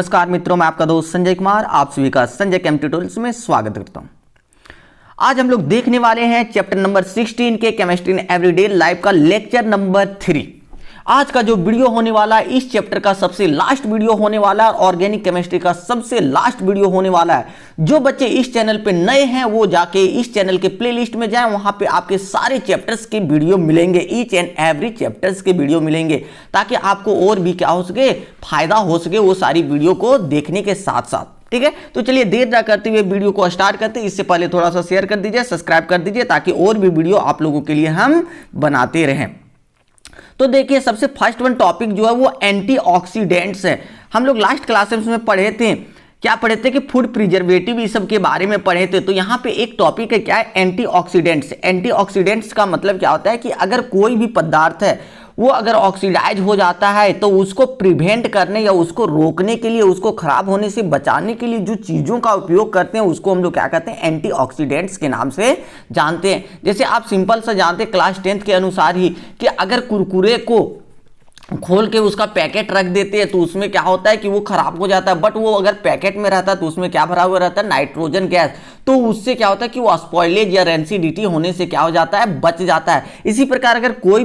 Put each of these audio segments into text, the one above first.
नमस्कार मित्रों, मैं आपका दोस्त संजय कुमार आप सभी का संजय केम ट्यूटोरियल्स में स्वागत करता हूं। आज हम लोग देखने वाले हैं चैप्टर नंबर 16 के केमिस्ट्री इन एवरीडे लाइफ का लेक्चर नंबर 3। आज का जो वीडियो होने वाला है इस चैप्टर का सबसे लास्ट वीडियो होने वाला है, ऑर्गेनिक केमिस्ट्री का सबसे लास्ट वीडियो होने वाला है। जो बच्चे इस चैनल पे नए हैं वो जाके इस चैनल के प्लेलिस्ट में जाएं, वहां पे आपके सारे चैप्टर्स के वीडियो मिलेंगे, ईच एंड एवरी चैप्टर्स के वीडियो मिलेंगे, ताकि आपको और भी क्या हो सके, फायदा हो सके वो सारी वीडियो को देखने के साथ साथ। ठीक है, तो चलिए देर ना करते हुए वीडियो को स्टार्ट करते हैं। इससे पहले थोड़ा सा शेयर कर दीजिए, सब्सक्राइब कर दीजिए, ताकि और भी वीडियो आप लोगों के लिए हम बनाते रहें। तो देखिए, सबसे फर्स्ट वन टॉपिक जो है वो एंटीऑक्सीडेंट्स है। हम लोग लास्ट क्लासेस में पढ़े थे, क्या पढ़े थे कि फूड प्रिजर्वेटिव इस सब के बारे में पढ़े थे। तो यहाँ पे एक टॉपिक है, क्या है, एंटीऑक्सीडेंट्स। एंटीऑक्सीडेंट्स का मतलब क्या होता है कि अगर कोई भी पदार्थ है वो अगर ऑक्सीडाइज हो जाता है तो उसको प्रिवेंट करने या उसको रोकने के लिए, उसको खराब होने से बचाने के लिए जो चीज़ों का उपयोग करते हैं उसको हम लोग क्या कहते हैं, एंटीऑक्सीडेंट्स के नाम से जानते हैं। जैसे आप सिंपल सा जानते हैं क्लास 10th के अनुसार ही कि अगर कुरकुरे को खोल के उसका पैकेट रख देते हैं तो उसमें क्या होता है कि वो खराब हो जाता है, बट वो अगर पैकेट में रहता है तो उसमें क्या भरा हुआ रहता है, नाइट्रोजन गैस। तो उससे क्या होता है कि वो स्पॉइलेज या रेंसिडिटी होने से क्या हो जाता है, बच जाता है। इसी प्रकार अगर कोई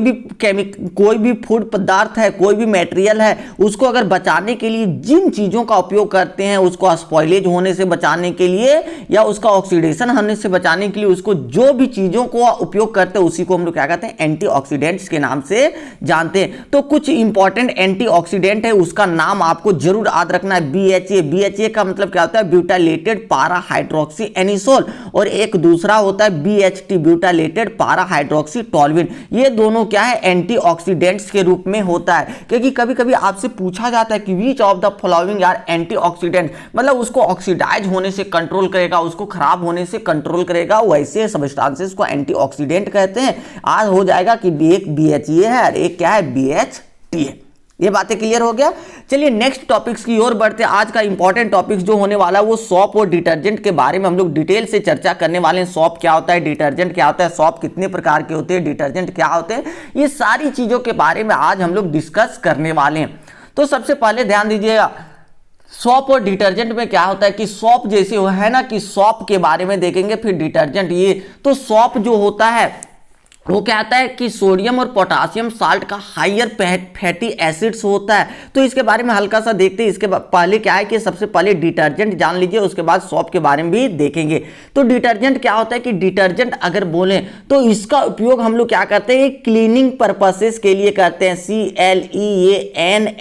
भी फूड पदार्थ है, कोई भी मटेरियल है, उसको अगर बचाने के लिए जिन चीज़ों का उपयोग करते हैं, उसको स्पॉइलेज होने से बचाने के लिए या उसका ऑक्सीडेशन होने से बचाने के लिए, उसको जो भी चीज़ों को उपयोग करते हैं उसी को हम लोग क्या कहते हैं, एंटीऑक्सीडेंट्स के नाम से जानते हैं। तो कुछ इंपॉर्टेंट एंटीऑक्सीडेंट है, उसका नाम आपको जरूर याद रखना है, BHA। BHA का मतलब क्या होता है, ब्यूटाइलेटेड पारा हाइड्रोक्सी एनिसोल, और एक दूसरा होता है BHT, ब्यूटाइलेटेड पारा हाइड्रोक्सी टोल्यूइन। ये दोनों क्या है, एंटीऑक्सीडेंट्स के रूप में होता है। क्योंकि कभी कभी आपसे पूछा जाता है कि which of the following are antioxidant, मतलब उसको ऑक्सीडाइज होने से कंट्रोल करेगा, उसको खराब होने से कंट्रोल करेगा, वैसे सब्सटेंसेस को एंटीऑक्सीडेंट कहते हैं। आज हो जाएगा कि एक BHA है और एक क्या है, BHT है। ये बातें क्लियर हो गया। चलिए नेक्स्ट टॉपिक्स की ओर बढ़ते हैं। आज का इंपॉर्टेंट टॉपिक्स जो होने वाला है वो सॉप और डिटर्जेंट के बारे में हम लोग डिटेल से चर्चा करने वाले हैं। सॉप क्या होता है, डिटर्जेंट क्या होता है, सॉप कितने प्रकार के होते हैं, डिटर्जेंट क्या होते हैं, ये सारी चीजों के बारे में आज हम लोग डिस्कस करने वाले हैं। तो सबसे पहले ध्यान दीजिएगा, सॉप और डिटर्जेंट में क्या होता है कि सॉप जैसे है ना, कि सॉप के बारे में देखेंगे, फिर डिटर्जेंट। ये तो सॉप जो होता है वो क्या आता है कि सोडियम और पोटासियम साल्ट का हायर फैटी एसिड्स होता है। तो इसके बारे में हल्का सा देखते हैं। इसके पहले क्या है कि सबसे पहले डिटर्जेंट जान लीजिए, उसके बाद सॉप के बारे में भी देखेंगे। तो डिटर्जेंट क्या होता है कि डिटर्जेंट अगर बोलें तो इसका उपयोग हम लोग क्या करते हैं, क्लीनिंग पर्पसेस के लिए करते हैं। CLEANSING,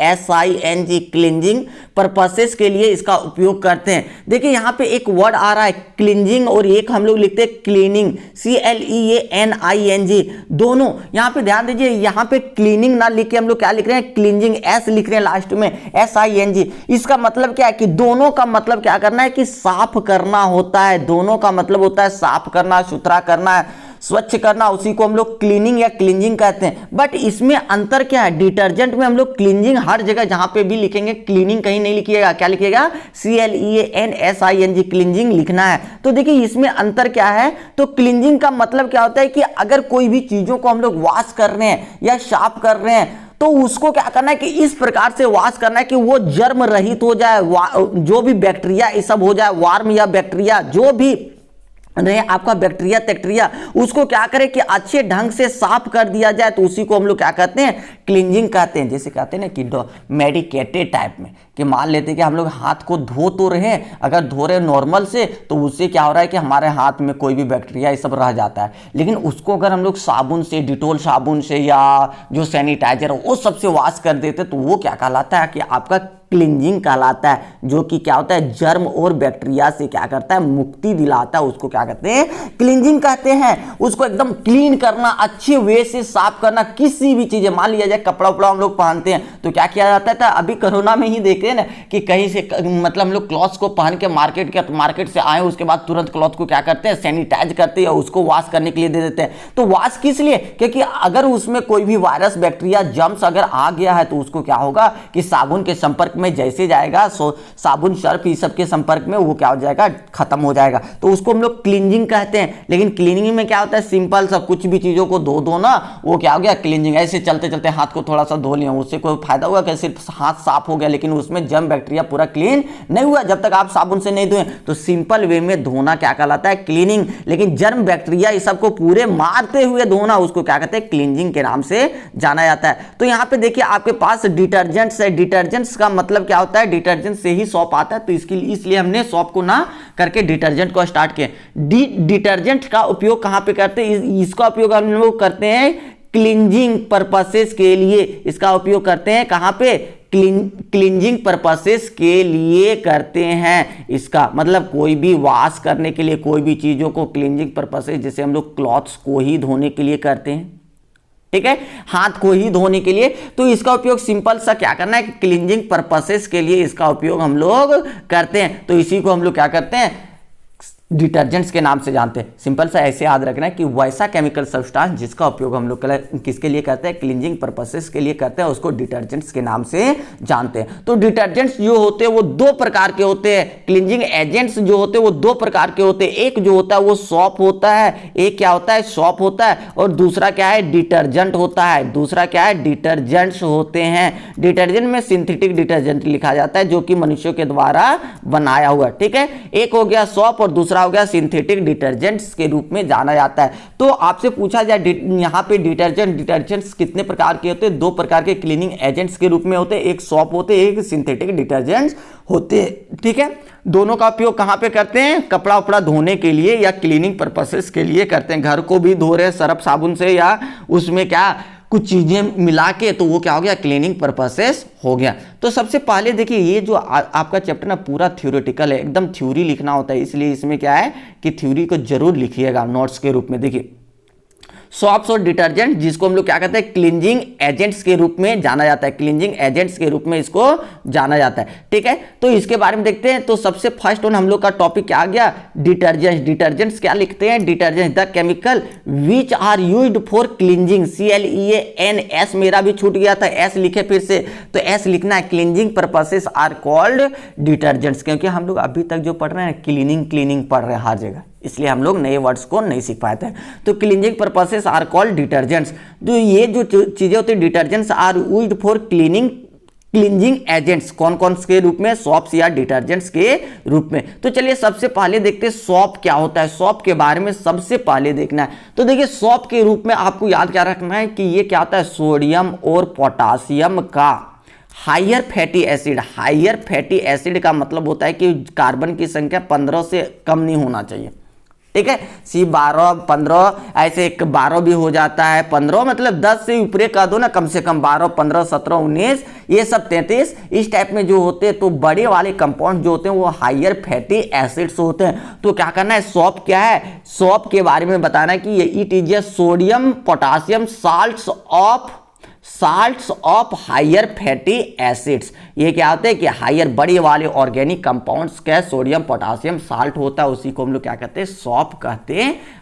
क्लींजिंग पर्पसेस के लिए इसका उपयोग करते हैं। देखिए यहाँ पे एक वर्ड आ रहा है क्लींजिंग, और एक हम लोग लिखते हैं क्लीनिंग, CLEANING, दोनों। यहां पे ध्यान दीजिए, यहां पे क्लीनिंग ना लिख के हम लोग क्या लिख रहे हैं, क्लींजिंग, S लिख रहे हैं लास्ट में, SING। इसका मतलब क्या है कि दोनों का मतलब क्या करना है कि साफ करना होता है। दोनों का मतलब होता है साफ करना, सुथरा करना है, स्वच्छ करना, उसी को हम लोग क्लीनिंग या क्लींजिंग कहते हैं। बट इसमें अंतर क्या है, डिटर्जेंट में हम लोग क्लींजिंग हर जगह जहां पे भी लिखेंगे, क्लीनिंग कहीं नहीं लिखिएगा, क्या लिखिएगा, CLEANSING, क्लींजिंग लिखना है। तो देखिए इसमें अंतर क्या है, तो क्लींजिंग का मतलब क्या होता है कि अगर कोई भी चीजों को हम लोग वॉश कर रहे हैं या साफ कर रहे हैं तो उसको क्या करना है कि इस प्रकार से वॉश करना है कि वो जर्म रहित हो जाए, जो भी बैक्टीरिया ये सब हो जाए, वार्म या बैक्टीरिया जो भी रहे आपका बैक्टीरिया उसको क्या करें कि अच्छे ढंग से साफ कर दिया जाए। तो उसी को हम लोग क्या कहते हैं, क्लींजिंग कहते हैं। जैसे कहते हैं ना कि मेडिकेटेड टाइप में, कि मान लेते हैं कि हम लोग हाथ को धो तो रहे हैं, अगर धो रहे नॉर्मल से तो उससे क्या हो रहा है कि हमारे हाथ में कोई भी बैक्टीरिया ये सब रह जाता है। लेकिन उसको अगर हम लोग साबुन से, डिटोल साबुन से या जो सैनिटाइजर है वो सबसे वॉश कर देते तो वो क्या कहलाता है कि आपका क्लींजिंग कहलाता है, जो कि क्या होता है, जर्म और बैक्टीरिया से क्या करता है, मुक्ति दिलाता है। उसको क्या कहते हैं, क्लींजिंग कहते हैं। उसको एकदम क्लीन करना, अच्छे वे से साफ करना। किसी भी चीज, मान लिया जाए कपड़ा उपड़ा हम लोग पहनते हैं तो क्या किया जाता था, अभी कोरोना में ही देखे ना कि कहीं से मतलब हम लोग क्लॉथ्स को पहन के मार्केट से आए, उसके बाद तुरंत क्लॉथ को क्या करते हैं, सैनिटाइज करते हैं, उसको वॉश करने के लिए दे देते हैं। तो वॉश किस लिए, क्योंकि अगर उसमें कोई भी वायरस, बैक्टीरिया, जर्म्स अगर आ गया है तो उसको क्या होगा कि साबुन के संपर्क में जैसे जाएगा साबुन सर्फ इस सब के संपर्क में वो क्या हो जाएगा, खत्म हो जाएगा। तो उसको हम लोग क्लींजिंग कहते हैं। लेकिन क्लीनिंग में क्या होता है, सिंपल सा कुछ भी चीजों को धो दो ना, वो क्या हो गया क्लींजिंग। ऐसे चलते चलते हाथ को थोड़ा सा धो लिया, उससे कोई फायदा हुआ क्या, सिर्फ हाथ साफ हो गया, लेकिन उसमें जर्म बैक्टीरिया पूरा क्लीन नहीं हुआ जब तक आप साबुन से नहीं धोए। तो सिंपल वे में धोना क्या कहलाता है, क्लीनिंग। लेकिन जर्म बैक्टीरिया इस सबको पूरे मारते हुए धोना उसको क्या कहते हैं, क्लींजिंग के नाम से जाना जाता है। तो यहाँ पे देखिए आपके पास डिटर्जेंट्स है। डिटर्जेंट्स का मतलब क्या होता है, डिटर्जेंट से ही सॉप आता है, तो इसलिए हमने सॉप को ना करके डिटर्जेंट को स्टार्ट किया। डिटर्जेंट का उपयोग कहां पे करते हैं, इसका उपयोग हम लोग करते हैं क्लींजिंग पर्पसेस के लिए। इसका उपयोग करते हैं कहां पे, क्लींजिंग पर्पसेस के लिए करते हैं। इसका मतलब कोई भी वॉश करने के लिए, कोई भी चीजों को क्लींजिंग पर्पसेस, जैसे हम लोग क्लॉथ्स को ही धोने के लिए करते हैं, ठीक है, हाथ को ही धोने के लिए। तो इसका उपयोग सिंपल सा क्या करना है, क्लींजिंग पर्पसेस के लिए इसका उपयोग हम लोग करते हैं। तो इसी को हम लोग क्या करते हैं, डिटर्जेंट्स के नाम से जानते हैं। सिंपल सा ऐसे याद रखना है कि वैसा केमिकल सब्सटेंस जिसका उपयोग हम लोग किसके लिए करते हैं, क्लींजिंग पर्पसेस के लिए करते हैं, उसको डिटर्जेंट्स के नाम से जानते हैं। तो डिटर्जेंट्स जो होते हैं वो दो प्रकार के होते हैं। क्लींजिंग एजेंट्स जो होते हैं वो दो प्रकार के होते हैं। एक जो होता है वो सॉप होता है, एक क्या होता है, सॉप होता है, और दूसरा क्या है, डिटर्जेंट होता है। दूसरा क्या है, डिटर्जेंट्स होते हैं। डिटर्जेंट में सिंथेटिक डिटर्जेंट लिखा जाता है, जो कि मनुष्यों के द्वारा बनाया हुआ, ठीक है। एक हो गया सॉप और दूसरा हो गया सिंथेटिक डिटर्जेंट्स के रूप में जाना जाता है। तो आपसे पूछा जाए यहां पे डिटर्जेंट्स कितने प्रकार के होते हैं, दो प्रकार के क्लीनिंग एजेंट्स के रूप में होते हैं, एक सॉप होते हैं, एक सिंथेटिक डिटर्जेंट्स होते हैं, ठीक है। दोनों का उपयोग कहां पे करते हैं, कपड़ा उपड़ा धोने के लिए या क्लीनिंग पर्पसेस के लिए करते हैं। घर को भी धो रहे सर्फ साबुन से या उसमें क्या कुछ चीजें मिला के, तो वो क्या हो गया, क्लीनिंग पर्पसेस हो गया। तो सबसे पहले देखिए ये जो आपका चैप्टर ना पूरा थ्योरेटिकल है, एकदम थ्योरी लिखना होता है, इसलिए इसमें क्या है कि थ्योरी को जरूर लिखिएगा नोट्स के रूप में। देखिए सॉप्स और डिटर्जेंट जिसको हम लोग क्या कहते हैं, क्लींजिंग एजेंट्स के रूप में जाना जाता है। क्लींजिंग एजेंट्स के रूप में इसको जाना जाता है, ठीक है। तो इसके बारे में देखते हैं। तो सबसे फर्स्ट हम लोग का टॉपिक क्या आ गया, डिटर्जेंट्स। डिटर्जेंट्स क्या लिखते हैं, detergents the chemical which are used for cleansing, CLEANS, मेरा भी छूट गया था, एस लिखे फिर से, तो एस लिखना है। Cleansing purposes are called detergents, क्योंकि हम लोग अभी तक जो पढ़ रहे हैं क्लीनिंग पढ़ रहे हैं हर जगह, इसलिए हम लोग नए वर्ड्स को नहीं सीख पाते हैं। तो cleansing purposes are called detergents. तो ये जो चीजें होती है detergents are used for cleansing agents, कौन कौन के रूप में, सॉप्स या डिटर्जेंट्स के रूप में। तो चलिए सबसे पहले देखते हैं सॉप क्या होता है। सॉप के बारे में सबसे पहले देखना है। तो देखिए सॉप के रूप में आपको याद क्या रखना है कि ये क्या होता है, सोडियम और पोटासियम का higher fatty acid. Higher fatty acid का मतलब होता है कि कार्बन की संख्या 15 से कम नहीं होना चाहिए, ठीक है। C12 15 ऐसे 12 भी हो जाता है, 15 मतलब 10 से ऊपर कर दो ना, कम से कम 12 15 17 19 ये सब 33 इस टाइप में जो होते हैं। तो बड़े वाले कंपाउंड जो होते हैं वो हायर फैटी एसिड्स होते हैं। तो क्या करना है, सॉप क्या है, सॉप के बारे में बताना है कि it is a sodium potassium salts of higher fatty acids. ये क्या होते हैं कि हायर बड़े वाले ऑर्गेनिक कंपाउंड्स का सोडियम पोटासियम साल्ट होता है, उसी को हम लोग क्या कहते हैं, सॉप कहते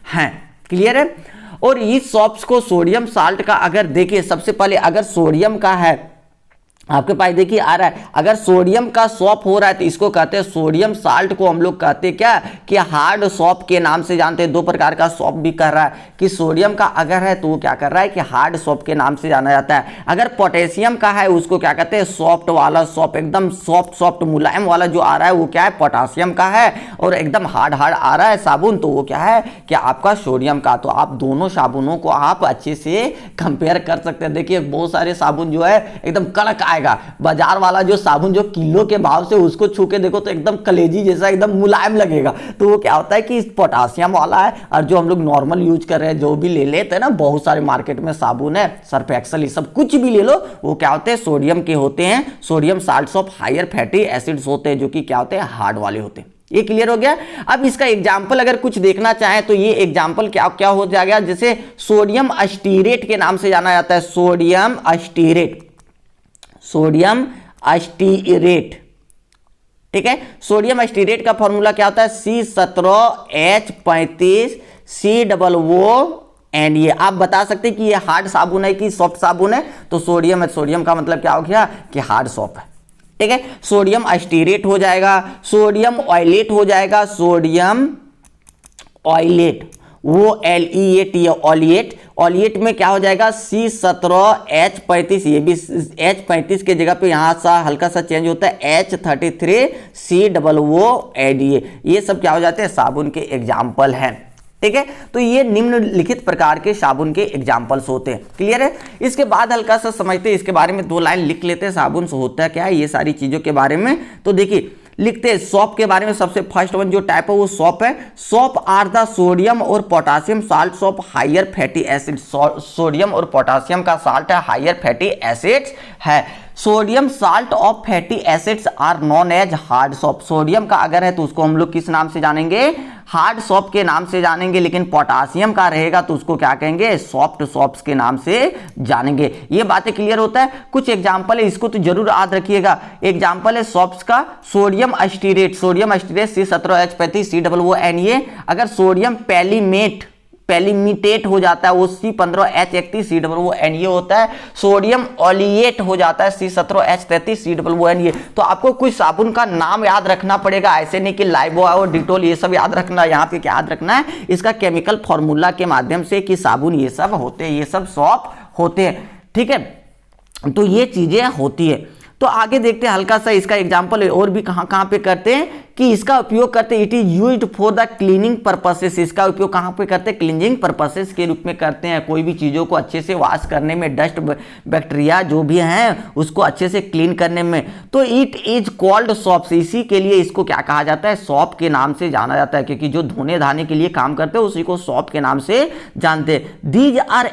हैं। क्लियर है। और इस सॉप्स को सोडियम साल्ट का अगर देखिए सबसे पहले अगर सोडियम का है आपके पास देखिए आ रहा है, अगर सोडियम का सॉप हो रहा है तो इसको कहते हैं सोडियम साल्ट को हम लोग कहते हैं क्या कि हार्ड सॉप के नाम से जानते हैं। दो प्रकार का सॉप भी कर रहा है कि सोडियम का अगर है तो वो क्या कर रहा है कि हार्ड सॉप के नाम से जाना जाता है। अगर पोटेशियम का है उसको क्या कहते हैं, सॉफ्ट वाला सॉप, एकदम सॉफ्ट मुलायम वाला जो आ रहा है वो क्या है, पोटासियम का है। और एकदम हार्ड आ रहा है साबुन तो वो क्या है कि आपका सोडियम का। तो आप दोनों साबुनों को आप अच्छे से कंपेयर कर सकते हैं। देखिए बहुत सारे साबुन जो है एकदम कड़क आएगा, बाजार वाला जो साबुन जो किलो के भाव से उसको छू के देखो तो एकदम कलेजी जैसा एकदम मुलायम लगेगा। तो वो क्या होता है कि पोटासियम वाला है। और जो हम लोग नॉर्मल यूज कर रहे हैं, जो भी ले लेते हैं ना, बहुत सारे मार्केट में साबुन है, सर्फ एक्सेल, ये सब कुछ भी ले लो, वो क्या होते हैं, सोडियम के होते हैं। Sodium salts of higher fatty acids होते हैं, जो कि क्या होते हैं, हार्ड वाले होते हैं। ये क्लियर हो गया। अब इसका एग्जाम्पल अगर कुछ देखना चाहें तो ये एग्जाम्पल क्या हो जाएगा, जैसे सोडियम अस्टीरेट के नाम से जाना जाता है। सोडियम अस्टीरेट, ठीक है। सोडियम अस्टीरेट का फॉर्मूला क्या होता है, C17H35COO। ये आप बता सकते हैं कि ये हार्ड साबुन है कि सॉफ्ट साबुन है। तो सोडियम का मतलब क्या हो गया कि हार्ड सॉप है, ठीक है। सोडियम अस्टीरेट हो जाएगा, सोडियम ऑयलेट हो जाएगा, सोडियम ऑयलेट, वो LEAT ऑलिएट। ऑलिएट में क्या हो जाएगा C17H35, ये भी H35 के जगह पे यहाँ सा हल्का सा चेंज होता है H33COOADA। ये सब क्या हो जाते हैं, साबुन के एग्जाम्पल हैं, ठीक है। तो ये निम्नलिखित प्रकार के साबुन के एग्जाम्पल्स होते हैं। क्लियर है। इसके बाद हल्का सा समझते हैं, इसके बारे में 2 लाइन लिख लेते हैं, साबुन से होता क्या है, ये सारी चीजों के बारे में। तो देखिए लिखते हैं सॉप के बारे में। सबसे फर्स्ट वन जो टाइप है वो सॉप है। सॉप आर द सोडियम और potassium salt of higher fatty acid. Sodium और पोटासियम का साल्ट है, हायर फैटी एसिड्स है। Sodium salt of fatty acids are known as hard soap. Sodium का अगर है तो उसको हम लोग किस नाम से जानेंगे, हार्ड सॉप के नाम से जानेंगे। लेकिन पोटासियम का रहेगा तो उसको क्या कहेंगे, सॉफ्ट सॉप्स के नाम से जानेंगे। ये बातें क्लियर होता है। कुछ एग्जांपल है, इसको तो जरूर याद रखिएगा। एग्जांपल है सॉप्स का, सोडियम अस्टीरेट, सोडियम अस्टीरेट C17H35COONA। अगर सोडियम पैलीमीटेट हो जाता है वो C15H31COONA होता है। सोडियम ऑलिएट हो जाता है C17H33COONA। तो आपको कुछ साबुन का नाम याद रखना पड़ेगा, ऐसे नहीं कि लाइबो और डिटोल ये सब याद रखना। यहाँ पे क्या याद रखना है, इसका केमिकल फॉर्मूला के माध्यम से कि साबुन ये सब होते हैं, ये सब सॉप होते हैं, ठीक है। तो ये चीजें होती है। तो आगे देखते हैं हल्का सा इसका एग्जांपल और भी कहां पे करते हैं कि इसका उपयोग करते हैं। It is used for the cleaning purposes. इसका उपयोग कहां पे करते हैं, क्लीनिंग पर्पसेस के रूप में करते हैं। कोई भी चीजों को अच्छे से वॉश करने में, डस्ट बैक्टीरिया जो भी हैं उसको अच्छे से क्लीन करने में। तो इट इज कॉल्ड सॉप्स, इसी के लिए इसको क्या कहा जाता है, सॉप के नाम से जाना जाता है। क्योंकि जो धोने धाने के लिए काम करते हैं उसी को सॉप के नाम से जानते हैं। These are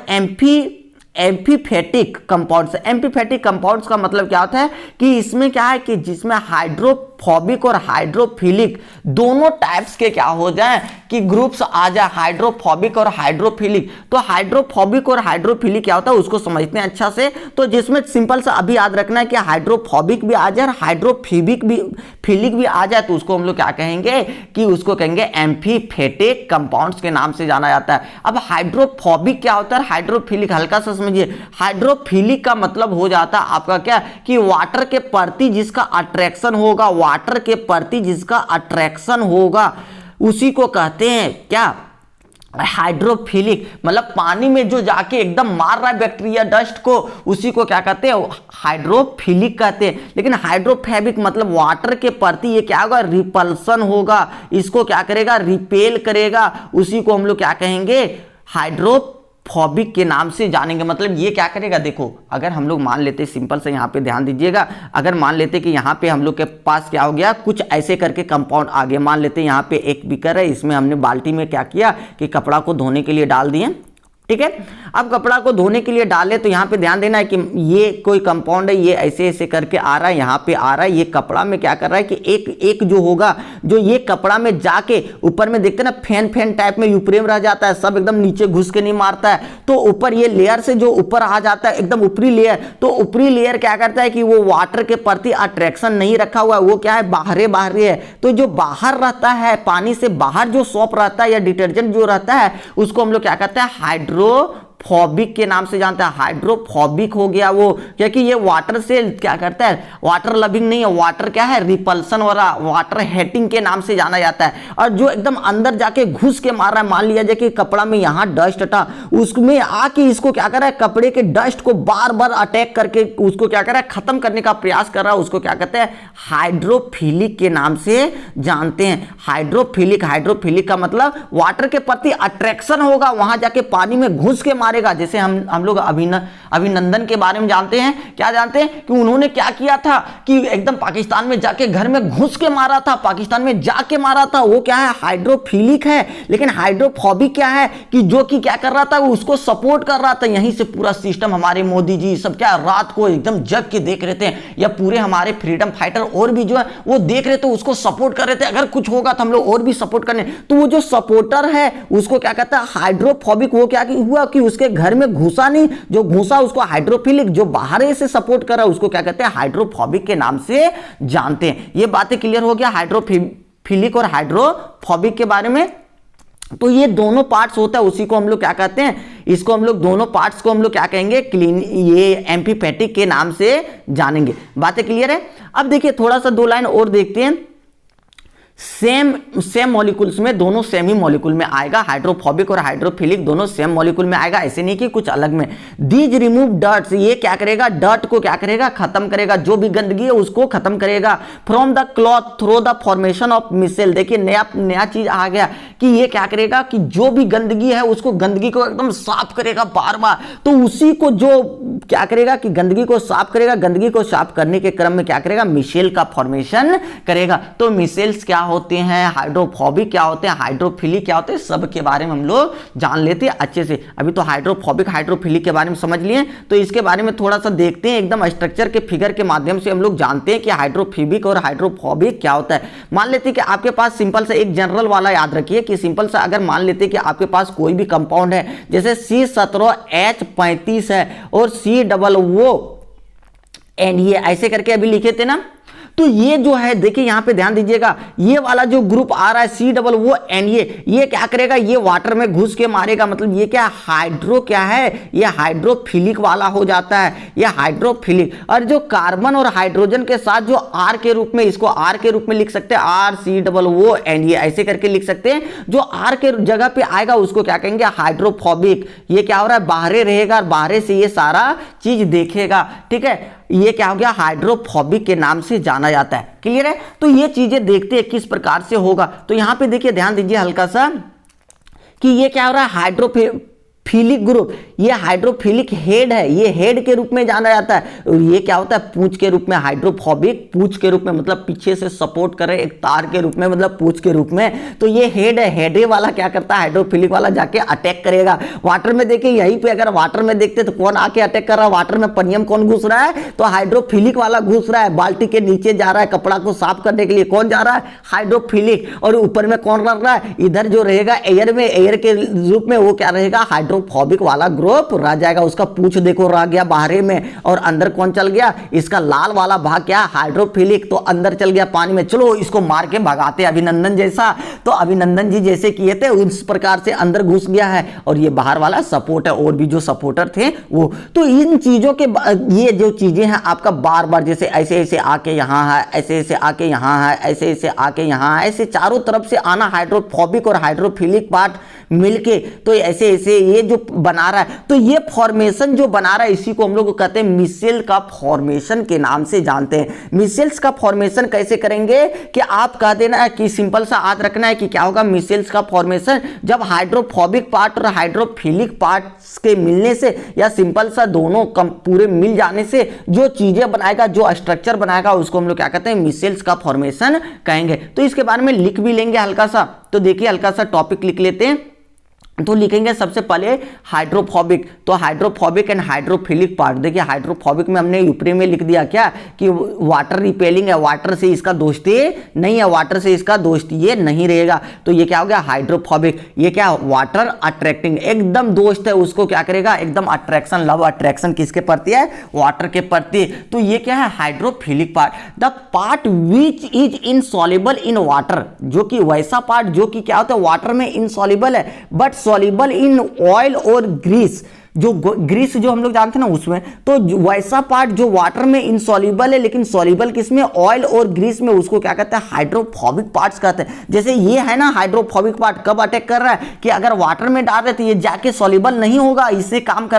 amphipathic compounds. Amphipathic compounds का मतलब क्या होता है कि इसमें क्या है कि जिसमें हाइड्रोफोबिक और हाइड्रोफिलिक दोनों टाइप्स के क्या हो जाए कि ग्रुप्स आ जाए, हाइड्रोफोबिक और हाइड्रोफिलिक। तो हाइड्रोफोबिक और हाइड्रोफिलिक क्या होता है उसको समझते हैं अच्छा से। तो जिसमें सिंपल सा अभी याद रखना है कि हाइड्रोफोबिक भी आ जाए और हाइड्रोफिलिक भी आ जाए तो उसको हम लोग क्या कहेंगे कि उसको कहेंगे एम्फीफेटिक कंपाउंड्स के नाम से जाना जाता है। अब हाइड्रोफोबिक क्या होता है, हाइड्रोफिलिक हल्का सा समझिए। हाइड्रोफिलिक का मतलब हो जाता है आपका क्या कि वाटर के प्रति जिसका अट्रैक्शन होगा, वाटर के प्रति जिसका अट्रैक्शन होगा उसी को कहते हैं क्या, हाइड्रोफिलिक। मतलब पानी में जो जाके एकदम मार रहा है बैक्टीरिया डस्ट को उसी को क्या कहते हैं, हाइड्रोफिलिक कहते हैं। लेकिन हाइड्रोफोबिक मतलब वाटर के प्रति ये क्या होगा, रिपल्सन होगा, इसको क्या करेगा, रिपेल करेगा, उसी को हम लोग क्या कहेंगे, हाइड्रोफोबिक के नाम से जानेंगे। मतलब ये क्या करेगा, देखो अगर हम लोग मान लेते, सिंपल से यहाँ पे ध्यान दीजिएगा, अगर मान लेते कि यहाँ पे हम लोग के पास क्या हो गया, कुछ ऐसे करके कंपाउंड आगे, मान लेते यहाँ पे एक बीकर है, इसमें हमने बाल्टी में क्या किया कि कपड़ा को धोने के लिए डाल दिए, ठीक है। अब कपड़ा को धोने के लिए डाले तो यहाँ पे ध्यान देना है कि ये कोई कंपाउंड है, ये ऐसे ऐसे करके आ रहा है, यहाँ पे आ रहा है, ये कपड़ा में क्या कर रहा है कि एक जो होगा, जो ये कपड़ा में जाके ऊपर में देखते ना फैन टाइप में ऊपरी में रह जाता है, सब एकदम नीचे घुस के नहीं मारता है। तो ऊपर ये लेयर से जो ऊपर आ जाता है एकदम ऊपरी लेयर, तो ऊपरी लेयर क्या करता है कि वो वाटर के प्रति अट्रैक्शन नहीं रखा हुआ है, वो क्या है, बाहरी है। तो जो बाहर रहता है, पानी से बाहर जो सोप रहता है या डिटर्जेंट जो रहता है उसको हम लोग क्या कहते हैं, हाइड्रोफोबिक के नाम से जानते हैं। हाइड्रोफोबिक हो गया वो, क्योंकि ये वाटर से क्या करता है, वाटर लविंग नहीं है, वाटर क्या है, रिपल्सन वाला, वाटर हेटिंग के नाम से जाना जाता है। और जो एकदम अंदर जाके घुस के मार रहा है, मान लिया जाए कि कपड़ा में यहाँ डस्ट था, उसमें आके इसको क्या कर रहा है, कपड़े के डस्ट को बार बार अटैक करके उसको क्या कर रहा है, खत्म करने का प्रयास कर रहा है, उसको क्या कहते हैं, हाइड्रोफिलिक के नाम से जानते हैं। हाइड्रोफिलिक का मतलब वाटर के प्रति अट्रैक्शन होगा, वहां जाके पानी में घुस के मारेगा। जैसे हम लोग अभिनंदन के बारे में जानते हैं, क्या जानते हैं कि उन्होंने क्या किया था कि एकदम पाकिस्तान में जाके घर में घुस के मारा था, पाकिस्तान में जाके मारा था, वो क्या है, हाइड्रोफिलिक है। लेकिन हाइड्रोफोबिक क्या है कि जो कि क्या कर रहा था, वो उसको सपोर्ट कर रहा था। यहीं से पूरा सिस्टम हमारे मोदी जी सब क्या रात को एकदम जग के देख रहे थे, या पूरे हमारे फ्रीडम फाइटर और भी जो है वो देख रहे थे, उसको सपोर्ट कर रहे थे, अगर कुछ होगा तो हम लोग और भी सपोर्ट करने। तो वो जो सपोर्टर है उसको क्या कहता है, हाइड्रोफोबिक। वो क्या हुआ कि उसके घर में घुसा नहीं, जो घुसा उसको हाइड्रोफिलिक, जो बाहर से सपोर्ट कर रहा है उसको क्या कहते हैं, हाइड्रोफोबिक के नाम से जानते हैं। ये बातें क्लियर हो गया हाइड्रोफिलिक और हाइड्रोफोबिक के बारे में। तो ये दोनों पार्ट्स होता है, उसी को हम लोग क्या कहते हैं, इसको हम लोग दोनों पार्ट्स को हम लोग क्या कहेंगे, क्लीन, ये एम्फीपैथिक के नाम से जानेंगे। बातें क्लियर है? अब देखिए थोड़ा सा 2 लाइन और देखते हैं। सेम मॉलिक्यूल्स में, दोनों सेम ही मॉलिक्यूल में आएगा, हाइड्रोफोबिक और हाइड्रोफिलिक दोनों सेम मॉलिक्यूल में आएगा, ऐसे नहीं कि कुछ अलग में। दीज रिमूव डर्ट्स, ये क्या करेगा, डर्ट को क्या करेगा, खत्म करेगा, जो भी गंदगी है उसको खत्म करेगा। From the cloth through the formation of micelle, देखिए नया चीज आ गया कि ये क्या करेगा कि जो भी गंदगी है उसको, गंदगी को एकदम साफ करेगा बार बार। तो उसी को जो क्या करेगा कि गंदगी को साफ करेगा, गंदगी को साफ करने के क्रम में क्या करेगा, मिसेल का फॉर्मेशन करेगा। तो मिसेल्स क्या होते हैं, हाइड्रोफोबिक क्या होते हैं, हाइड्रोफिलिक क्या होते हैं, सब के बारे में हम लोग जान लेते हैं अच्छे से। अभी तो हाइड्रोफोबिक हाइड्रोफिलिक के बारे में समझ लिए, तो इसके बारे में थोड़ा सा देखते हैं। एकदम स्ट्रक्चर के फिगर के माध्यम से हम लोग जानते हैं कि हाइड्रोफोबिक और हाइड्रोफोबिक क्या होता है। मान लेते हैं कि आपके पास सिंपल सा एक जनरल वाला याद रखिए कि सिंपल सा अगर मान लेते हैं कि आपके पास कोई भी कंपाउंड है, जैसे C17H35 है और COO ये ऐसे करके अभी लिखे थे ना, तो ये जो है देखिए यहां पे ध्यान दीजिएगा, ये वाला जो ग्रुप आ रहा है COO ये क्या करेगा, ये वाटर में घुस के मारेगा। मतलब ये क्या हाइड्रो क्या है, ये हाइड्रोफिलिक वाला हो जाता है, ये हाइड्रोफिलिक। और जो कार्बन और हाइड्रोजन के साथ जो R के रूप में, इसको R के रूप में लिख सकते हैं, RCOO ये ऐसे करके लिख सकते हैं। जो R के जगह पे आएगा उसको क्या कहेंगे, हाइड्रोफोबिक। ये क्या हो रहा है, बाहरे रहेगा, बाहरे से ये सारा चीज देखेगा, ठीक है। ये क्या हो गया, हाइड्रोफोबिक के नाम से जाना जाता है। क्लियर है? तो ये चीजें देखते हैं किस प्रकार से होगा। तो यहां पे देखिए ध्यान दीजिए हल्का सा कि ये क्या हो रहा है, हाइड्रोफिलिक ग्रुप, ये हाइड्रोफिलिक हेड है, ये हेड के रूप में जाना जाता है। और ये क्या होता है, पूंछ के रूप में, हाइड्रोफोबिक पूंछ के रूप में, मतलब पीछे से सपोर्ट करे एक तार के रूप में, मतलब पूंछ के रूप में। तो ये हेड है, हेडे वाला क्या करता है, हाइड्रोफिलिक वाला जाके अटैक करेगा वाटर में। देखिए यहीं पे अगर वाटर में देखते तो कौन आके अटैक कर रहा है, वाटर में पनियम कौन घुस रहा है, तो हाइड्रोफिलिक वाला घुस रहा है। बाल्टी के नीचे जा रहा है कपड़ा को साफ करने के लिए, कौन जा रहा है, हाइड्रोफिलिक। और ऊपर में कौन रह रहा है, इधर जो रहेगा एयर में, एयर के रूप में वो क्या रहेगा, हाइड्रोफोबिक वाला ग्रुप रह जाएगा। उसका पूंछ देखो रह गया बाहर में, और अंदर कौन चल गया, इसका लाल वाला भाग क्या, हाइड्रोफिलिक, तो अंदर चल गया पानी में। चलो इसको मार के भगाते, अभिनंदन जैसा। तो अभिनंदन जी जैसे किए थे उस प्रकार से अंदर घुस गया है, और ये बाहर वाला सपोर्ट है, और भी जो सपोर्टर थे वो। तो इन चीजों के ये जो चीजें हैं आपका बार बार, जैसे ऐसे ऐसे आके यहाँ है, ऐसे ऐसे आके यहाँ है, ऐसे ऐसे आके यहाँ है, ऐसे चारों तरफ से आना, हाइड्रोफोबिक और हाइड्रोफिलिक पार्ट मिलके, तो ऐसे ऐसे ये जो बना रहा है। तो ये फॉर्मेशन जो बना रहा है इसी को हम लोग कहते हैं मिसेल का फॉर्मेशन के नाम से जानते हैं। मिसेल्स का फॉर्मेशन कैसे करेंगे कि आप कह देना कि सिंपल सा याद रखना है कि क्या होगा मिसेल्स का फॉर्मेशन, जब हाइड्रोफोबिक पार्ट और हाइड्रोफिलिक पार्ट्स के मिलने से, या सिंपल सा दोनों पूरे मिल जाने से जो चीजें बनाएगा, जो स्ट्रक्चर बनाएगा, उसको हम लोग क्या कहते हैं, मिसेल्स का फॉर्मेशन कहेंगे। तो इसके बारे में लिख भी लेंगे हल्का सा। तो देखिए हल्का सा टॉपिक लिख लेते हैं। तो लिखेंगे सबसे पहले हाइड्रोफोबिक, तो हाइड्रोफोबिक एंड हाइड्रोफिलिक पार्ट। देखिए हाइड्रोफोबिक में हमने ऊपरी में लिख दिया क्या कि वाटर रिपेलिंग है, वाटर से इसका दोस्ती नहीं है, वाटर से इसका दोस्ती ये नहीं रहेगा। तो ये क्या हो गया, हाइड्रोफोबिक। ये क्या, वाटर अट्रैक्टिंग, एकदम दोस्त है, उसको क्या करेगा, एकदम अट्रैक्शन, लव अट्रैक्शन किसके प्रति है, वाटर के प्रति। तो ये क्या है, hydrophilic part. The part which is insoluble in water, जो कि वैसा पार्ट जो कि क्या होता है, वाटर में इनसॉल्युबल है बट सॉल्युबल इन ऑयल और ग्रीस, जो ग्रीस जो हम लोग जानते हैं ना उसमें, तो वैसा पार्ट जो वाटर में इनसॉल्युबल है लेकिन सॉल्युबल किसमें, ऑयल और ग्रीस में, उसको क्या कहते हैं, हाइड्रोफोबिक पार्ट्स कहते हैं। जैसे ये है ना हाइड्रोफोबिक पार्ट, कब अटैक कर रहा है कि अगर वाटर में डाल रहे तो ये जाके सॉल्युबल नहीं होगा, इससे काम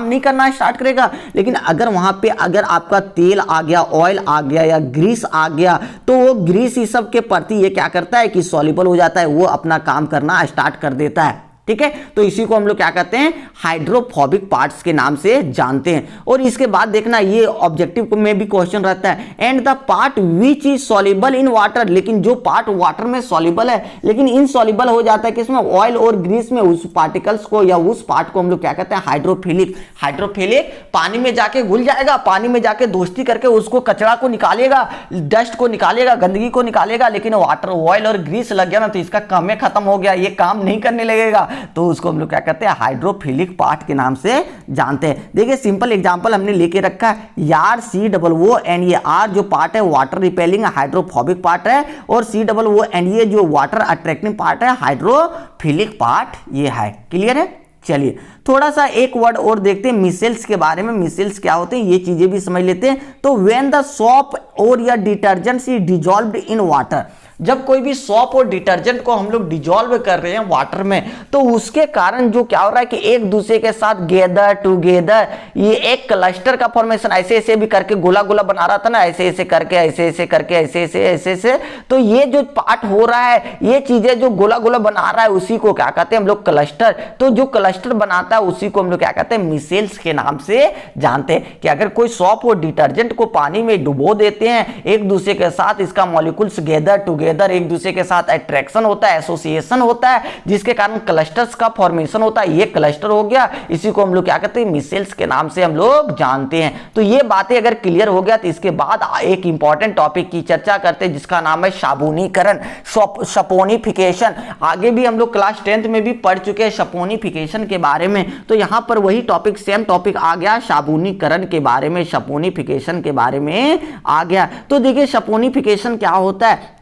नहीं करना स्टार्ट करेगा। लेकिन अगर वहां पे अगर आपका तेल आ गया, ऑयल आ गया या ग्रीस आ गया, तो वो ग्रीस इस सब के प्रति ये क्या करता है कि सॉल्युबल हो जाता है, वो अपना काम करना स्टार्ट कर देता है। ठीक है, तो इसी को हम लोग क्या कहते हैं, हाइड्रोफोबिक पार्ट्स के नाम से जानते हैं। और इसके बाद देखना ये ऑब्जेक्टिव में भी क्वेश्चन रहता है, and the part which is soluble in water, लेकिन जो पार्ट वाटर में सॉल्युबल है लेकिन इनसॉल्युबल हो जाता है किसमें, ऑयल और ग्रीस में, उस पार्टिकल्स को या उस पार्ट को हम लोग क्या कहते हैं, हाइड्रोफिलिक। हाइड्रोफिलिक पानी में जाके घुल जाएगा, पानी में जाके दोस्ती करके उसको कचरा को निकालेगा, डस्ट को निकालेगा, गंदगी को निकालेगा, लेकिन वाटर, ऑयल और ग्रीस लग गया ना तो इसका काम खत्म हो गया, ये काम नहीं करने लगेगा, तो उसको हम लोग क्या कहते हैं, हाइड्रोफिलिक पार्ट के नाम से जानते हैं। देखिए सिंपल एग्जांपल हमने लेके रखा है, यार COO एंड ये R जो पार्ट है वाटर रिपेलिंग हाइड्रोफोबिक पार्ट है, और COO एंड ये जो वाटर अट्रैक्टिंग पार्ट है हाइड्रोफिलिक पार्ट ये है। क्लियर है? चलिए थोड़ा सा एक वर्ड और देखते हैं मिसेल्स के बारे में। मिसेल्स क्या होते हैं ये चीजें भी समझ लेते हैं। तो व्हेन द सोप और या detergent is dissolved in water, जब कोई भी सोप और डिटर्जेंट को हम लोग डिजॉल्व कर रहे हैं वाटर में, तो उसके कारण जो क्या हो रहा है कि एक दूसरे के साथ गेदर टुगेदर ये एक क्लस्टर का फॉर्मेशन ऐसे ऐसे भी करके गोला गोला बना रहा था ना, ऐसे ऐसे करके ऐसे ऐसे करके ऐसे ऐसे ऐसे ऐसे, तो ये जो पार्ट हो रहा है ये चीजें जो गोला गोला बना रहा है उसी को क्या कहते हैं हम लोग क्लस्टर। तो जो क्लस्टर बनाता है उसी को हम लोग क्या कहते हैं मिसेल्स के नाम से जानते हैं। कि अगर कोई सोप और डिटर्जेंट को पानी में डुबो देते हैं एक दूसरे के साथ, इसका मॉलिक्यूल्स गेदर टुगेदर एक दूसरे के साथ अट्रैक्शन होता है, एसोसिएशन होता है, जिसके कारण क्लस्टर्स का फॉर्मेशन होता है। ये क्लस्टर हो गया, इसी को हम लोग क्या कहते हैं मिसेल्स के नाम से हम लोग जानते हैं। तो ये बातें अगर क्लियर हो गया तो इसके बाद एक इंपॉर्टेंट टॉपिक की चर्चा करते हैं जिसका नाम है साबुनीकरण, सपोनिफिकेशन। आगे भी हम लोग क्लास 10th में भी पढ़ चुके हैं सपोनिफिकेशन के बारे में, तो यहां पर वही टॉपिक सेम टॉपिक आ गया साबुनीकरण के बारे में, सपोनिफिकेशन के बारे में आ गया। तो देखिए सपोनिफिकेशन क्या होता है।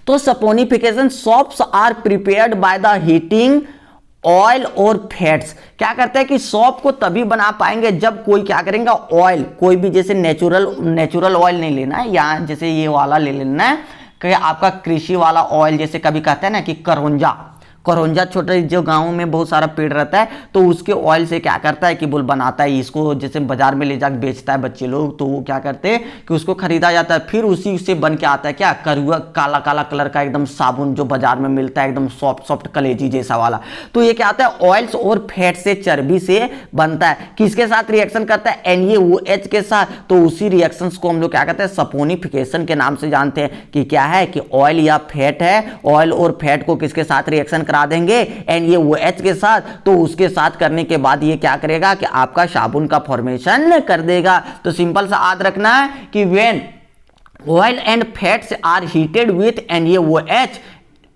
तो saponification soaps are prepared by the heating oil और फैट्स। क्या करता है कि सोप को तभी बना पाएंगे जब कोई क्या करेंगे ऑयल, कोई भी जैसे नेचुरल ऑयल नहीं लेना है, या जैसे ये वाला ले लेना है कि आपका कृषि वाला ऑयल, जैसे कभी कहते हैं ना कि करौंजा छोटे जो गाँव में बहुत सारा पेड़ रहता है तो उसके ऑयल से क्या करता है कि बोल बनाता है, इसको जैसे बाजार में ले जाकर बेचता है बच्चे लोग, तो वो क्या करते हैं कि उसको खरीदा जाता है, फिर उसी से बन के आता है क्या करुआ काला काला कलर का एकदम साबुन जो बाजार में मिलता है एकदम सॉफ्ट सॉफ्ट कलेजी जैसा वाला। तो ये क्या आता है ऑयल्स और फैट से, चर्बी से बनता है। किसके साथ रिएक्शन करता है NaOH के साथ, तो उसी रिएक्शन को हम लोग क्या कहते हैं सपोनिफिकेशन के नाम से जानते हैं। कि क्या है कि ऑयल या फैट है, ऑयल और फैट को किसके साथ रिएक्शन करा देंगे NaOH के साथ, तो उसके साथ करने के बाद ये क्या करेगा कि आपका साबुन का फॉर्मेशन कर देगा। तो सिंपल सा याद रखना है कि when oil and fats are heated with NaOH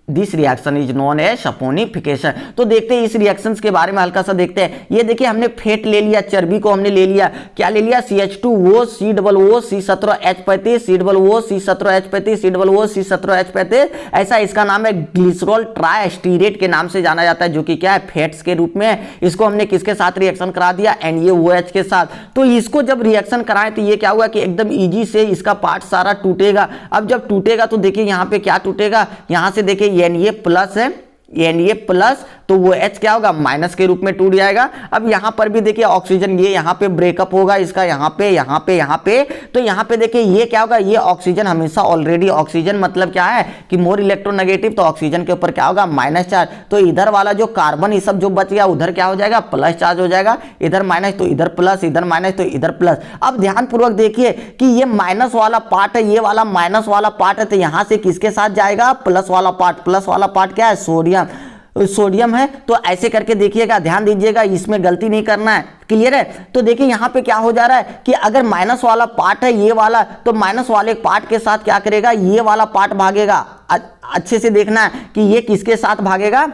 this reaction is known as saponification. तो देखते हैं इस रिएक्शंस के बारे में हल्का सा देखते हैं। ये देखिए हमने फैट ले लिया, चर्बी को हमने ले लिया, क्या ले लिया CH2O C+O C17H35 C+O C17H35 C+O C17H35, ऐसा इसका नाम है ग्लिसरॉल ट्राइएस्टीरेट के नाम से जाना जाता है, जो कि क्या है फैट्स के रूप में। इसको हमने किसके साथ रिएक्शन करा दिया NaOH के साथ। तो इसको जब रिएक्शन कराएं तो ये क्या हुआ कि एकदम ईजी से इसका पार्ट सारा टूटेगा। अब जब टूटेगा तो देखिए यहाँ पे क्या टूटेगा, यहाँ से देखिए Na प्लस है, Na प्लस, तो वो H क्या होगा माइनस के रूप में टूट जाएगा। अब यहां पर भी देखिए ऑक्सीजन ये यहां पे ब्रेकअप होगा इसका, यहां पे, तो यहां पे देखिए ये क्या होगा, ये ऑक्सीजन हमेशा ऑलरेडी ऑक्सीजन मतलब क्या है कि मोर इलेक्ट्रोनेगेटिव, तो ऑक्सीजन के ऊपर क्या होगा माइनस चार्ज। तो इधर वाला जो कार्बन ये सब जो बच गया उधर क्या हो जाएगा प्लस चार्ज हो जाएगा, इधर माइनस तो इधर प्लस, इधर माइनस तो इधर प्लस। अब ध्यान पूर्वक देखिए कि ये माइनस वाला पार्ट है, ये वाला माइनस वाला पार्ट है, तो यहां से किसके साथ जाएगा प्लस वाला पार्ट। प्लस वाला पार्ट क्या है सोडियम है। तो ऐसे करके देखिएगा, ध्यान दीजिएगा, इसमें गलती नहीं करना है। क्लियर है। तो देखिए यहां पे क्या हो जा रहा है कि अगर माइनस वाला पार्ट है ये वाला, तो माइनस वाले पार्ट के साथ क्या करेगा ये वाला पार्ट भागेगा। अच्छे से देखना है कि ये किसके साथ भागेगा,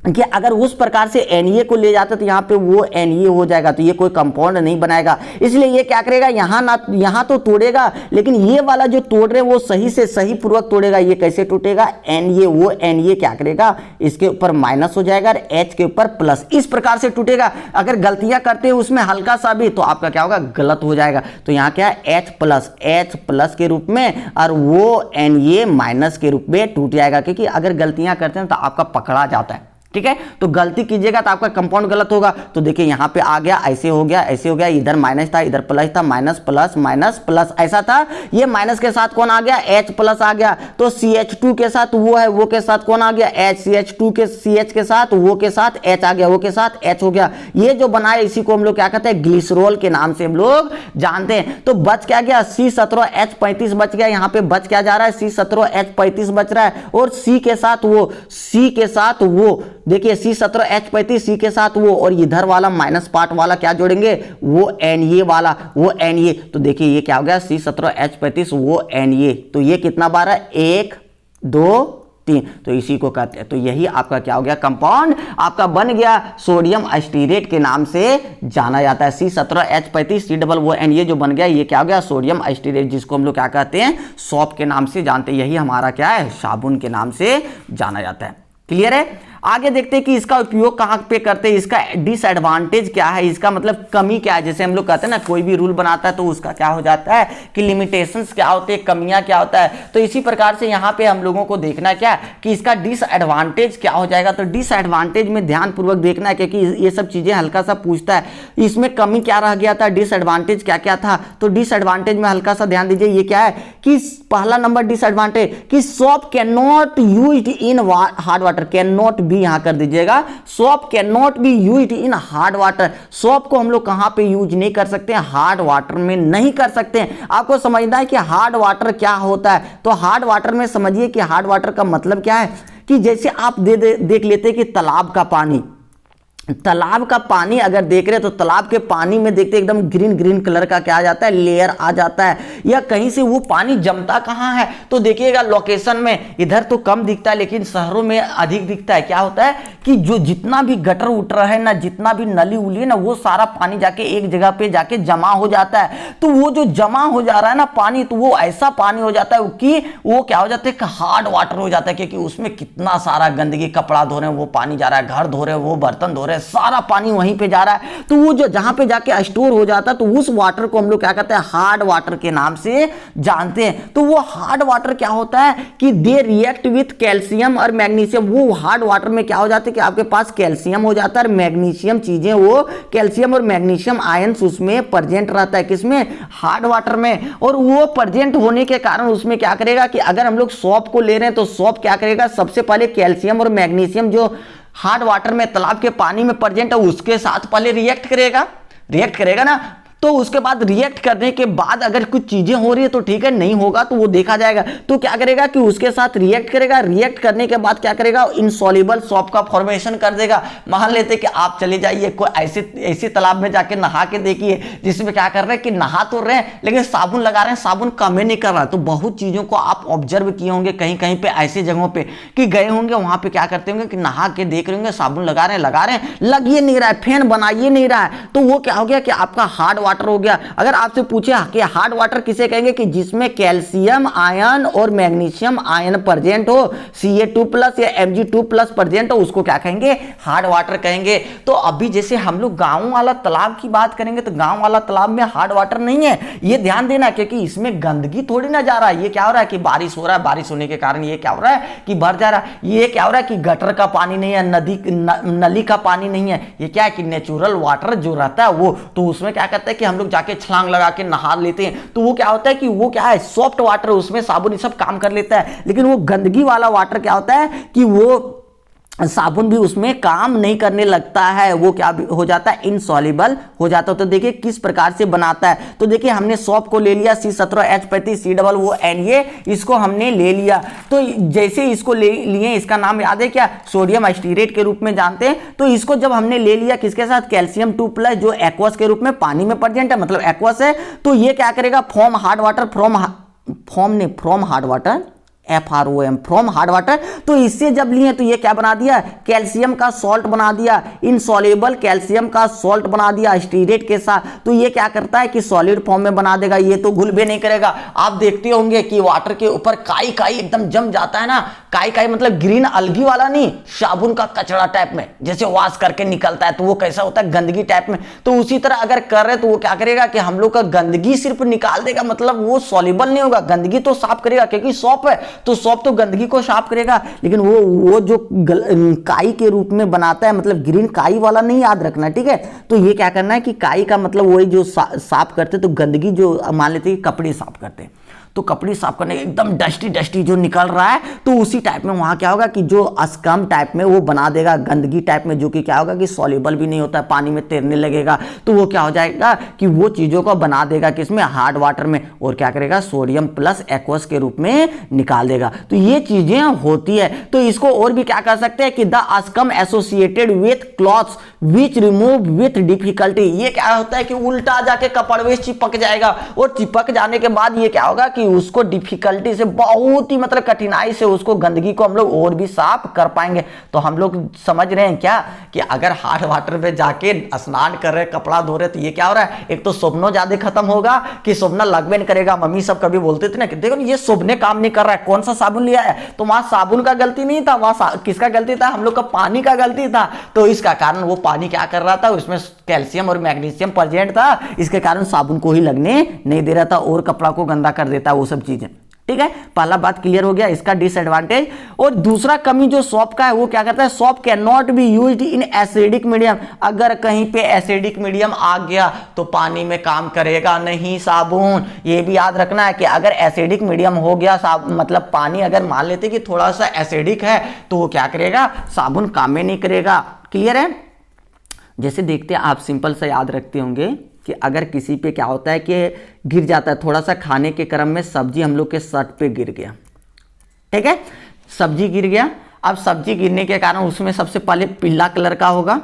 कि अगर उस प्रकार से Na को ले जाता तो यहाँ पे वो Na हो जाएगा, तो ये कोई कंपाउंड नहीं बनाएगा। इसलिए ये क्या करेगा यहाँ तो तोड़ेगा, लेकिन ये वाला जो तोड़ रहे वो सही से सही पूर्वक तोड़ेगा। ये कैसे टूटेगा Na क्या करेगा इसके ऊपर माइनस हो जाएगा और H के ऊपर प्लस, इस प्रकार से टूटेगा। अगर गलतियां करते हैं उसमें हल्का सा भी तो आपका क्या होगा गलत हो जाएगा। तो यहाँ क्या है H प्लस के रूप में और वो Na माइनस के रूप में टूट जाएगा, क्योंकि अगर गलतियां करते हैं तो आपका पकड़ा जाता है। ठीक है, तो गलती कीजिएगा तो आपका कंपाउंड गलत होगा। तो देखिए यहाँ पे आ गया, ऐसे हो गया, इधर माइनस था इधर प्लस था, माइनस प्लस माइनस प्लस ऐसा था। ये माइनस के साथ कौन आ गया H प्लस आ गया, तो CH2 के साथ वो है, वो के साथ कौन आ गया H, CH2 के CH के साथ वो के साथ H आ गया, वो के साथ H हो गया। ये जो बना है इसी को हम लोग क्या कहते हैं ग्लिसरॉल के नाम से हम लोग जानते हैं। तो बच क्या गया C17H35 बच गया, यहाँ पे बच क्या जा रहा है C17H35 बच रहा है, और C के साथ वो देखिए C17H35 C के साथ वो, और इधर वाला माइनस पार्ट वाला क्या जोड़ेंगे वो Na वाला, वो Na। तो देखिए ये क्या हो गया C17H35 वो Na। तो ये कितना बार है 1 2 3, तो इसी को कहते हैं। तो यही आपका क्या हो गया कंपाउंड आपका बन गया, सोडियम एस्टीरेट के नाम से जाना जाता है। C17H35 COO जो बन गया ये क्या हो गया सोडियम एस्टीरेट, जिसको हम लोग क्या कहते हैं सॉप के नाम से जानते हैं। यही हमारा क्या है साबुन के नाम से जाना जाता है। क्लियर है। आगे देखते हैं कि इसका उपयोग कहां पे करते हैं, इसका डिसएडवांटेज क्या है, इसका मतलब कमी क्या है। जैसे हम लोग कहते हैं ना कोई भी रूल बनाता है तो उसका क्या हो जाता है कि लिमिटेशंस क्या होते हैं, कमियां क्या होता है। तो इसी प्रकार से यहाँ पे हम लोगों को देखना क्या कि इसका डिसएडवांटेज क्या हो जाएगा। तो डिसएडवांटेज में ध्यानपूर्वक देखना है क्योंकि ये सब चीजें हल्का सा पूछता है। इसमें कमी क्या रह गया था, डिसएडवांटेज क्या क्या था। तो डिसएडवांटेज में हल्का सा ध्यान दीजिए, ये क्या है कि पहला नंबर डिसएडवांटेज कि soap can not used in hard water, can not be यहां कर दीजिएगा, soap can not be used in hard water. Soap को हम लोग कहां पे यूज नहीं कर सकते हैं, हार्ड वाटर में नहीं कर सकते हैं। आपको समझना है कि हार्ड वाटर क्या होता है। तो हार्ड वाटर में समझिए कि हार्ड वाटर का मतलब क्या है कि जैसे आप देख लेते हैं कि तालाब का पानी, तालाब का पानी अगर देख रहे हैं तो तालाब के पानी में देखते एकदम ग्रीन ग्रीन कलर का क्या आ जाता है, लेयर आ जाता है, या कहीं से वो पानी जमता कहाँ है। तो देखिएगा लोकेशन में इधर तो कम दिखता है लेकिन शहरों में अधिक दिखता है। क्या होता है कि जो जितना भी गटर उटर है ना, जितना भी नली उली है ना, वो सारा पानी जाके एक जगह पे जाके जमा हो जाता है। तो वो जो जमा हो जा रहा है ना पानी, तो वो ऐसा पानी हो जाता है कि वो क्या हो जाता है, हार्ड वाटर हो जाता है, क्योंकि उसमें कितना सारा गंदगी, कपड़ा धो रहे हैं वो पानी जा रहा है, घर धो रहे हैं वो बर्तन धो रहे हैं, सारा पानी वहीं पे जा रहा है। तो वो जो जहां पे जाके स्टोर हो जाता है तो उस वाटर को हम लोग क्या कहते हैं, हार्ड वाटर के नाम से जानते हैं। तो वो हार्ड वाटर क्या होता है कि दे रिएक्ट विथ कैल्शियम और मैग्नीशियम। वो हार्ड वाटर में क्या हो जाता है कि आपके पास कैल्शियम हो जाता है और मैग्नीशियम चीजें, वो कैल्शियम और मैग्नीशियम आयंस उसमें प्रेजेंट रहता है, किसमें, हार्ड वाटर में। और वो प्रेजेंट होने के कारण उसमें क्या करेगा कि अगर हम लोग सॉप को ले रहे हैं तो सॉप क्या करेगा, सबसे पहले कैल्शियम और मैग्नीशियम जो हार्ड वाटर में तालाब के पानी में प्रेजेंट है उसके साथ पहले रिएक्ट करेगा ना। तो उसके बाद रिएक्ट करने के बाद अगर कुछ चीजें हो रही है तो ठीक है, नहीं होगा तो वो देखा जाएगा। तो क्या करेगा कि उसके साथ रिएक्ट करेगा, रिएक्ट करने के बाद क्या करेगा, इनसॉल्युबल सॉल्ट का फॉर्मेशन कर देगा। मान लेते कि आप चले जाइए कोई ऐसे तालाब में जाके नहा के देखिए जिसमें क्या कर रहे हैं कि नहा तो रहे हैं लेकिन साबुन लगा रहे हैं, साबुन काम नहीं कर रहा। तो बहुत चीजों को आप ऑब्जर्व किए होंगे, कहीं कहीं पे ऐसे जगहों पे कि गए होंगे, वहां पे क्या करते होंगे कि नहा के देख रहे होंगे, साबुन लगा रहे हैं, लग ये नहीं रहा है, फैन बना ये नहीं रहा है। तो वो क्या हो गया कि आपका हार्ड वाटर हो गया। अगर आपसे पूछे कि हार्ड वाटर किसे कहेंगे, कि जिसमें कैल्शियम आयन और मैग्नीशियम आयन प्रेजेंट हो, Ca2+ या Mg2+ प्रेजेंट हो, उसको क्या कहेंगे, हार्ड वाटर कहेंगे। तो अभी जैसे हम लोग गांव वाला तालाब की बात करेंगे तो गांव वाला तालाब में हार्ड वाटर नहीं है, ये ध्यान देना, क्योंकि इसमें गंदगी थोड़ी ना जा रहा है। ये क्या हो रहा है कि बारिश हो रहा है, बारिश होने के कारण ये क्या हो रहा है कि भर जा रहा है। ये क्या हो रहा है कि गटर का पानी नहीं है, नली का पानी नहीं है, ये क्या है कि नेचुरल वाटर जो रहता है वो, तो उसमें क्या करता है कि हम लोग जाके छलांग लगा के नहा लेते हैं। तो वो क्या होता है कि वो क्या है, सॉफ्ट वाटर, उसमें साबुन सब काम कर लेता है। लेकिन वो गंदगी वाला वाटर क्या होता है कि वो साबुन भी उसमें काम नहीं करने लगता है, वो क्या हो जाता है, इनसॉल्युबल हो जाता है। तो देखिए किस प्रकार से बनाता है। तो देखिए हमने सॉप को ले लिया, C17H35COONA, इसको हमने ले लिया। तो जैसे इसको ले लिए, इसका नाम याद है क्या, सोडियम एस्टीरेट के रूप में जानते हैं। तो इसको जब हमने ले लिया किसके साथ, कैल्शियम 2+ जो एक्वस के रूप में पानी में प्रेजेंट है, मतलब एक्वस है। तो ये क्या करेगा, from hard water, from hard water, FROM, from hard water. तो इससे जब लिए तो ये क्या बना दिया, कैल्शियम का सॉल्ट बना दिया, इनसॉल्युबल कैल्शियम का सॉल्ट बना दिया स्टीरेट के साथ। तो ये क्या करता है कि सॉलिड फॉर्म में बना देगा, ये तो घुल भी नहीं करेगा। आप देखते होंगे कि वाटर के ऊपर काई एकदम जम जाता है ना, काई मतलब ग्रीन अलगी वाला नहीं, साबुन का कचरा टाइप में, जैसे वॉश करके निकलता है तो वो कैसा होता है, गंदगी टाइप में। तो उसी तरह अगर कर रहे तो वो क्या करेगा कि हम लोग का गंदगी सिर्फ निकाल देगा, मतलब वो सॉल्युबल नहीं होगा, गंदगी तो साफ करेगा, क्योंकि सॉप है तो सॉप तो गंदगी को साफ करेगा। लेकिन वो जो काई के रूप में बनाता है, मतलब ग्रीन काई वाला नहीं, याद रखना, ठीक है। तो ये क्या करना है कि काई का मतलब वही जो साफ करते, तो गंदगी जो मान लेते हैं कपड़े साफ करते हैं, तो कपड़े साफ करने एकदम डस्टी जो निकल रहा है, तो उसी टाइप में वहां क्या होगा कि जो अस्कम टाइप में वो बना देगा, गंदगी टाइप में, जो कि क्या होगा कि सॉल्युबल भी नहीं होता है, पानी में तैरने लगेगा। तो वो क्या हो जाएगा कि वो चीजों को बना देगा किसमें, हार्ड वाटर में, और क्या करेगा, सोडियम प्लस एक्वस के रूप में निकाल देगा। तो ये चीजें होती है। तो इसको और भी क्या कर सकते हैं कि the scum associated with clothes which remove with difficulty. ये क्या होता है कि उल्टा जाके कपड़े चिपक जाएगा, और चिपक जाने के बाद ये क्या होगा कि कि उसको डिफिकल्टी से, बहुत ही मतलब कठिनाई से उसको गंदगी को हम लोग और भी साफ कर पाएंगे। तो हम लोग समझ रहे हैं क्या कि अगर हार्ड वाटर में जाके स्नान कर रहे, कपड़ा धो रहे, तो ये क्या हो रहा है, एक तो सोबनो ज्यादा खत्म होगा कि सोबना लगबे नहीं करेगा। मम्मी सब कभी बोलते थे ना कि देखो ये सोबने काम नहीं कर रहा है, कौन सा साबुन लिया है, तो वहां साबुन का गलती नहीं था, वहां किसका गलती था, हम लोग का पानी का गलती था। तो इसका कारण वो पानी क्या कर रहा था, उसमें कैल्शियम और मैग्नीशियम प्रेजेंट था, इसके कारण साबुन को ही लगने नहीं दे रहा था और कपड़ा को गंदा कर देता है वो सब चीजें। ठीक है, पहला बात क्लियर हो गया इसका डिसएडवांटेज। और दूसरा कमी जो सॉप का है वो क्या करता है, shop can not be used in acidic medium. अगर कहीं पे एसिडिक मीडियम आ गया तो पानी में काम करेगा नहीं साबुन। ये भी याद रखना है कि अगर एसिडिक मीडियम हो गया, मतलब पानी अगर मान लेते कि थोड़ा सा एसिडिक है तो वो क्या करेगा, साबुन काम में नहीं करेगा। क्लियर है। जैसे देखते हैं आप, सिंपल सा याद रखते होंगे कि अगर किसी पे क्या होता है कि गिर जाता है, थोड़ा सा खाने के क्रम में सब्जी हम लोग के शर्ट पे गिर गया, ठीक है, सब्जी गिर गया। अब सब्जी गिरने के कारण उसमें सबसे पहले पीला कलर का होगा,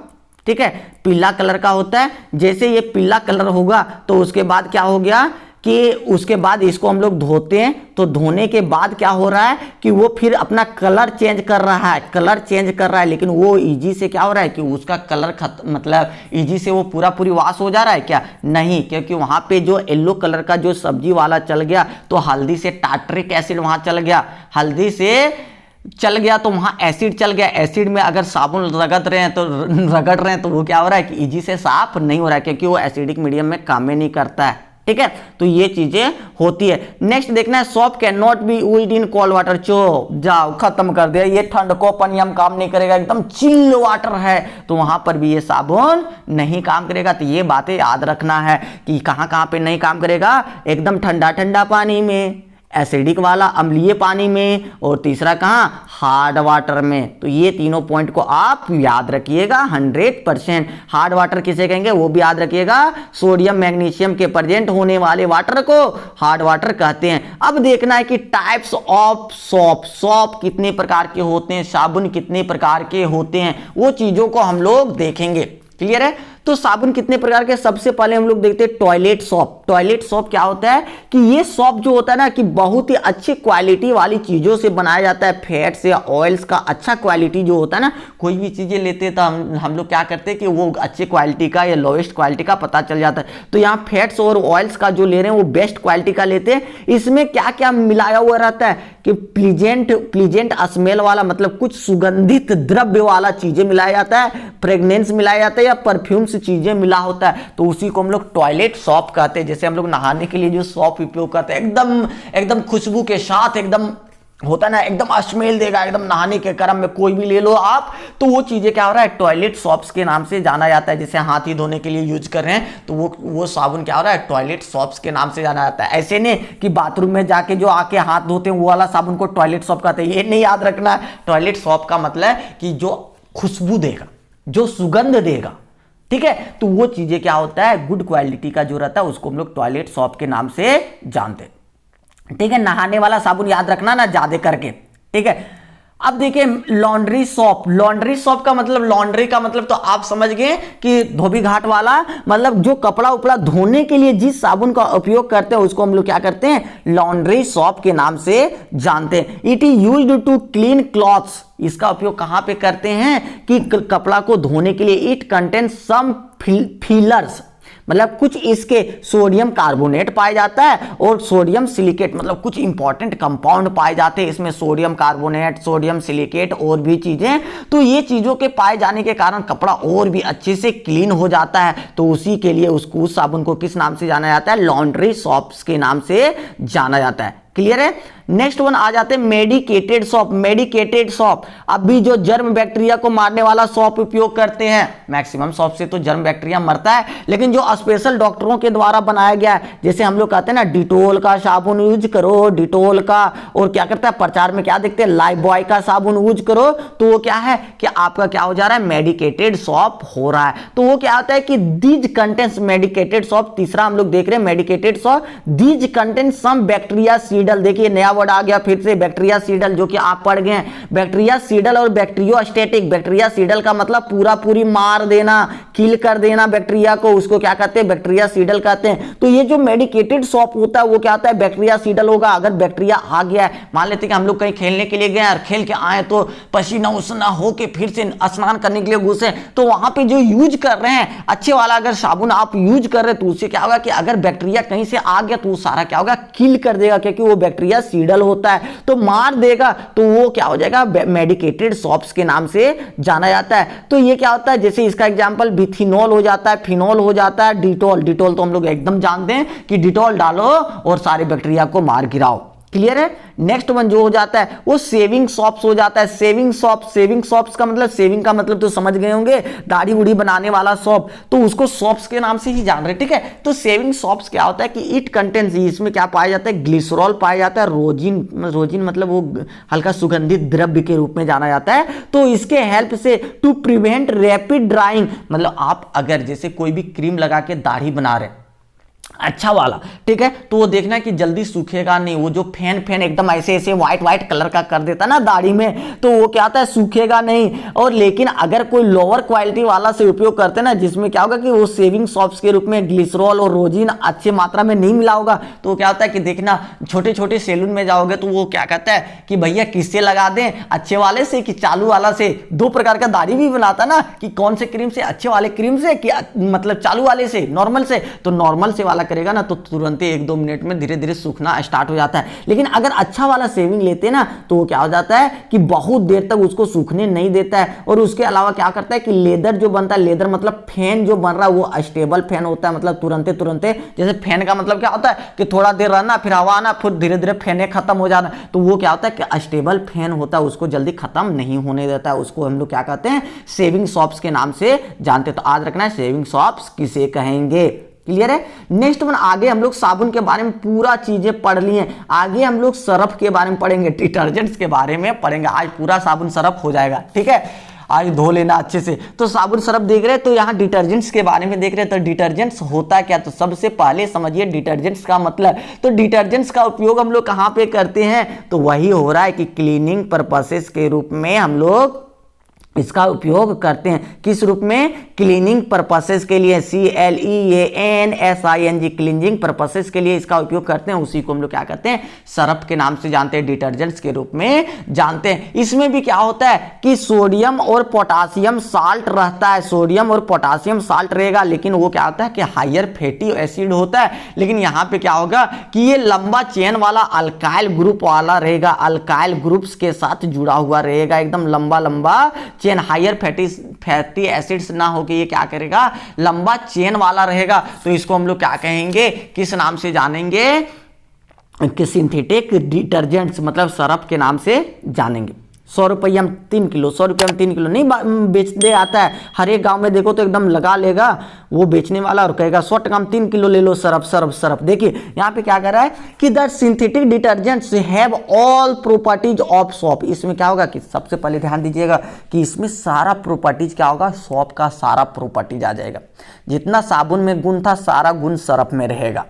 ठीक है, पीला कलर का होता है। जैसे ये पीला कलर होगा तो उसके बाद क्या हो गया कि उसके बाद इसको हम लोग धोते हैं, तो धोने के बाद क्या हो रहा है कि वो फिर अपना कलर चेंज कर रहा है, कलर चेंज कर रहा है, लेकिन वो इजी से क्या हो रहा है कि उसका कलर मतलब इजी से वो पूरी वॉश हो जा रहा है क्या, नहीं, क्योंकि वहां पे जो येलो कलर का जो सब्जी वाला चल गया तो हल्दी से टार्टरिक एसिड वहां चल गया, हल्दी से चल गया तो वहां एसिड चल गया। एसिड में अगर साबुन रगड़ रहे हैं तो वो क्या हो रहा है कि इजी से साफ नहीं हो रहा है, क्योंकि वो एसिडिक मीडियम में काम में नहीं करता है। ठीक है, तो ये चीजें होती है। नेक्स्ट देखना है, shop can not be used in cold water. जाओ खत्म कर दिया, ये ठंड को पानी हम काम नहीं करेगा, एकदम चिल वाटर है तो वहां पर भी ये साबुन नहीं काम करेगा। तो ये बातें याद रखना है कि कहां पे नहीं काम करेगा, एकदम ठंडा पानी में, एसिडिक वाला अम्लीय पानी में, और तीसरा कहां, हार्ड वाटर में। तो ये तीनों पॉइंट को आप याद रखिएगा 100%। हार्ड वाटर किसे कहेंगे वो भी याद रखिएगा, सोडियम मैग्नीशियम के प्रेजेंट होने वाले वाटर को हार्ड वाटर कहते हैं। अब देखना है कि टाइप्स ऑफ सॉप, सॉप कितने प्रकार के होते हैं, साबुन कितने प्रकार के होते हैं, वो चीजों को हम लोग देखेंगे। क्लियर है। तो साबुन कितने प्रकार के, सबसे पहले हम लोग देखते हैं टॉयलेट सॉप। टॉयलेट सॉप क्या होता है कि ये सॉप जो होता है ना कि बहुत ही अच्छी क्वालिटी वाली चीजों से बनाया जाता है, फैट्स या ऑयल्स का अच्छा क्वालिटी जो होता है ना, कोई भी चीजें लेते हैं तो हम लोग क्या करते हैं कि वो अच्छे क्वालिटी का या लोएस्ट क्वालिटी का पता चल जाता है। तो यहाँ फैट्स और ऑयल्स का जो ले रहे हैं वो बेस्ट क्वालिटी का लेते हैं। इसमें क्या क्या मिलाया हुआ रहता है कि प्लीजेंट स्मेल वाला, मतलब कुछ सुगंधित द्रव्य वाला चीजें मिलाया जाता है, फ्रेग्रेंस मिलाया जाता है या परफ्यूम से चीजें मिला होता है, तो उसी को हम लोग टॉयलेट सॉप कहते हैं। जैसे हम लोग नहाने के लिए जो सॉप उपयोग करते हैं, एकदम खुशबू के साथ, एकदम होता ना, एकदम स्मेल देगा, एकदम नहाने के क्रम में कोई भी ले लो आप, तो वो चीजें क्या हो रहा है, टॉयलेट सॉप्स के नाम से जाना जाता है। जैसे हाथ ही धोने के लिए यूज कर रहे हैं तो वो साबुन क्या हो रहा है, टॉयलेट सॉप्स के नाम से जाना जाता है। ऐसे नहीं कि बाथरूम में जाके जो आके हाथ धोते हैं वो वाला साबुन को टॉयलेट सॉप कहते हैं, ये नहीं याद रखना है। टॉयलेट सॉप का मतलब कि जो खुशबू देगा, जो सुगंध देगा, ठीक है, तो वो चीजें क्या होता है, गुड क्वालिटी का जो रहता है उसको हम लोग टॉयलेट सॉप के नाम से जानते हैं। ठीक है, नहाने वाला साबुन याद रखना ना ज्यादा करके। ठीक है, अब देखिए लॉन्ड्री सॉप। लॉन्ड्री सॉप का मतलब, लॉन्ड्री का मतलब तो आप समझ गए कि धोबी घाट वाला, मतलब जो कपड़ा उपड़ा धोने के लिए जिस साबुन का उपयोग करते हैं उसको हम लोग क्या करते हैं, लॉन्ड्री सॉप के नाम से जानते हैं। It is used to clean clothes. इसका उपयोग कहां पे करते हैं कि कपड़ा को धोने के लिए। इट कंटेन्स सम फीलर्स, मतलब कुछ इसके सोडियम कार्बोनेट पाया जाता है और सोडियम सिलिकेट, मतलब कुछ इंपॉर्टेंट कंपाउंड पाए जाते हैं इसमें, सोडियम कार्बोनेट, सोडियम सिलिकेट और भी चीजें। तो ये चीजों के पाए जाने के कारण कपड़ा और भी अच्छे से क्लीन हो जाता है। तो उसी के लिए उस साबुन को किस नाम से जाना जाता है, लॉन्ड्री सॉप्स के नाम से जाना जाता है। क्लियर है। नेक्स्ट वन आ जाते हैं मेडिकेटेड सॉप। मेडिकेटेड सॉप, अभी जो जर्म बैक्टीरिया को मारने वाला सॉप उपयोग करते हैं। मैक्सिमम सॉप से तो जर्म बैक्टीरिया मरता है, लेकिन जो स्पेशल डॉक्टरों के द्वारा बनाया गया है, जैसे हम लोग कहते हैं ना डिटोल का साबुन यूज करो, डिटोल का, और क्या करता है प्रचार में क्या देखते हैं, लाइफबॉय का साबुन यूज करो, तो वो क्या है कि आपका क्या हो जा रहा है, मेडिकेटेड सॉप हो रहा है। तो वो क्या होता है कि दीज कंटेंट्स मेडिकेटेड सॉप। तीसरा हम लोग देख रहे हैं medicated soap, these contents some bactericidal. देखिए नया वर्ड आ गया फिर से, बैक्टीरिया सीडल, जो कि आप पढ़ गए हैं। बैक्टीरिया सीडल और बैक्टीरियोस्टेटिक। बैक्टीरिया सीडल का मतलब पूरा पूरी मार देना, किल कर देना बैक्टीरिया को, उसको क्या कहते हैं, बैक्टीरियासीडल कहते हैं। तो ये जो मेडिकेटेड सॉप होता है वो क्या होता है, बैक्टीरियासीडल होगा। अगर बैक्टीरिया आ गया है, मान लेते हैं कि हम लोग कहीं खेलने के लिए गए और खेल के आए तो पसीना उसना हो के फिर से स्नान करने के लिए घुसे, तो वहां पे जो यूज कर रहे हैं अच्छे वाला अगर साबुन आप यूज कर रहे हैं तो उससे क्या होगा कि अगर बैक्टीरिया कहीं से आ गया तो वो सारा क्या होगा, किल कर देगा, क्योंकि वो बैक्टीरियासीडल होता है, तो मार देगा। तो वो क्या हो जाएगा, मेडिकेटेड सॉप्स के नाम से जाना जाता है। तो ये क्या होता है, जैसे इसका एग्जांपल बिथिनॉल हो जाता है, फिनॉल हो जाता है, डिटॉल। डिटॉल तो हम लोग एकदम जानते हैं कि डिटॉल डालो और सारे बैक्टीरिया को मार गिराओ। क्लियर है। नेक्स्ट वन जो हो जाता है वो सेविंग सॉप्स हो जाता है। सेविंग सॉप्स का मतलब, सेविंग का मतलब तो समझ गए होंगे, दाढ़ी उड़ी बनाने वाला सॉप, तो उसको सॉप्स के नाम से ही जान रहे, ठीक है। तो सेविंग सॉप्स क्या होता है कि इट कंटेन्स, इसमें क्या पाया जाता है, ग्लिसरॉल पाया जाता है, रोजिन मतलब वो हल्का सुगंधित द्रव्य के रूप में जाना जाता है। तो इसके हेल्प से टू प्रिवेंट रैपिड ड्राइंग, मतलब आप अगर जैसे कोई भी क्रीम लगा के दाढ़ी बना रहे अच्छा वाला, ठीक है, तो वो देखना कि जल्दी सूखेगा नहीं। वो जो फैन एकदम ऐसे व्हाइट कलर का कर देता ना दाढ़ी में, तो वो क्या होता है, सूखेगा नहीं। और लेकिन अगर कोई लोअर क्वालिटी वाला से उपयोग करते ना, जिसमें क्या होगा कि वो सेविंग सॉप्स के रूप में ग्लिसरॉल और रोजिन अच्छे मात्रा में नहीं मिला होगा, तो क्या होता है कि देखना छोटे छोटे सैलून में जाओगे तो वो क्या कहता है कि भैया किससे लगा दें, अच्छे वाले से कि चालू वाला से। दो प्रकार का दाढ़ी भी बनाता ना कि कौन से क्रीम से, अच्छे वाले क्रीम से कि मतलब चालू वाले से, नॉर्मल से। तो नॉर्मल से वाला करेगा ना तो तुरंत ही 1-2 मिनट में धीरे धीरे सूखना स्टार्ट हो जाता है। लेकिन अगर अच्छा वाला सेविंग लेते ना तो वो क्या हो जाता है कि बहुत देर तक उसको सूखने नहीं देता है। और उसके अलावा क्या करता है कि लेदर जो बनता है, लेदर मतलब फैन जो बन रहा है वो स्टेबल फैन होता है, मतलब तुरंते जैसे फैन का मतलब क्या होता है कि थोड़ा देर रहना फिर हवा आना फिर धीरे धीरे फैन खत्म हो जाना। तो वो क्या होता है कि स्टेबल फैन होता है, उसको जल्दी खत्म नहीं होने देता है। उसको हम लोग क्या कहते हैं, सेविंग सॉप्स के नाम से जानते हैं। तो आज रखना है सेविंग सॉप्स किसे कहेंगे। क्लियर है। नेक्स्ट वन, आगे हम लोग साबुन के बारे में पूरा चीजें पढ़ ली हैं। आगे हम लोग सर्फ के बारे में पढ़ेंगे, डिटर्जेंट्स के बारे में पढ़ेंगे। आज पूरा साबुन सर्फ हो जाएगा, ठीक है। आज धो लेना अच्छे से। तो साबुन सर्फ देख रहे हैं, तो यहाँ डिटर्जेंट्स के बारे में देख रहे हैं। तो डिटर्जेंट्स होता क्या, तो सबसे पहले समझिए डिटर्जेंट्स का मतलब। तो डिटर्जेंट्स का उपयोग हम लोग कहाँ पे करते हैं, तो वही हो रहा है कि क्लीनिंग पर्पसेस के रूप में हम लोग इसका उपयोग करते हैं। किस रूप में, क्लीनिंग पर्पसेस के लिए, CLEANSING, क्लीनिंग पर्पसेस के लिए इसका उपयोग करते हैं। उसी को हम लोग क्या कहते हैं, सर्फ के नाम से जानते हैं, डिटर्जेंट्स के रूप में जानते हैं। इसमें भी क्या होता है कि सोडियम और पोटासियम साल्ट रहता है, सोडियम और पोटासियम साल्ट रहेगा। लेकिन वो क्या होता है कि हायर फैटी एसिड होता है। लेकिन यहाँ पे क्या होगा कि ये लंबा चेन वाला अल्काइल ग्रुप वाला रहेगा, अल्काइल ग्रुप्स के साथ जुड़ा हुआ रहेगा, एकदम लंबा चेन। हायर फैटी एसिड्स ना हो कि ये क्या करेगा, लंबा चेन वाला रहेगा। तो इसको हम लोग क्या कहेंगे, किस नाम से जानेंगे, कि सिंथेटिक डिटर्जेंट्स मतलब सर्फ के नाम से जानेंगे। 100 रुपये में 3 किलो, 100 रुपये में 3 किलो नहीं बेचने आता है। हर एक गांव में देखो तो एकदम लगा लेगा वो बेचने वाला और कहेगा 100 टका में 3 किलो ले लो सर्फ। देखिए यहाँ पे क्या कर रहा है कि the synthetic detergents have all properties of shop. इसमें क्या होगा कि सबसे पहले ध्यान दीजिएगा कि इसमें सारा प्रॉपर्टीज क्या होगा, सॉप का सारा प्रॉपर्टीज आ जाएगा। जितना साबुन में गुण था सारा गुण सर्फ में रहेगा।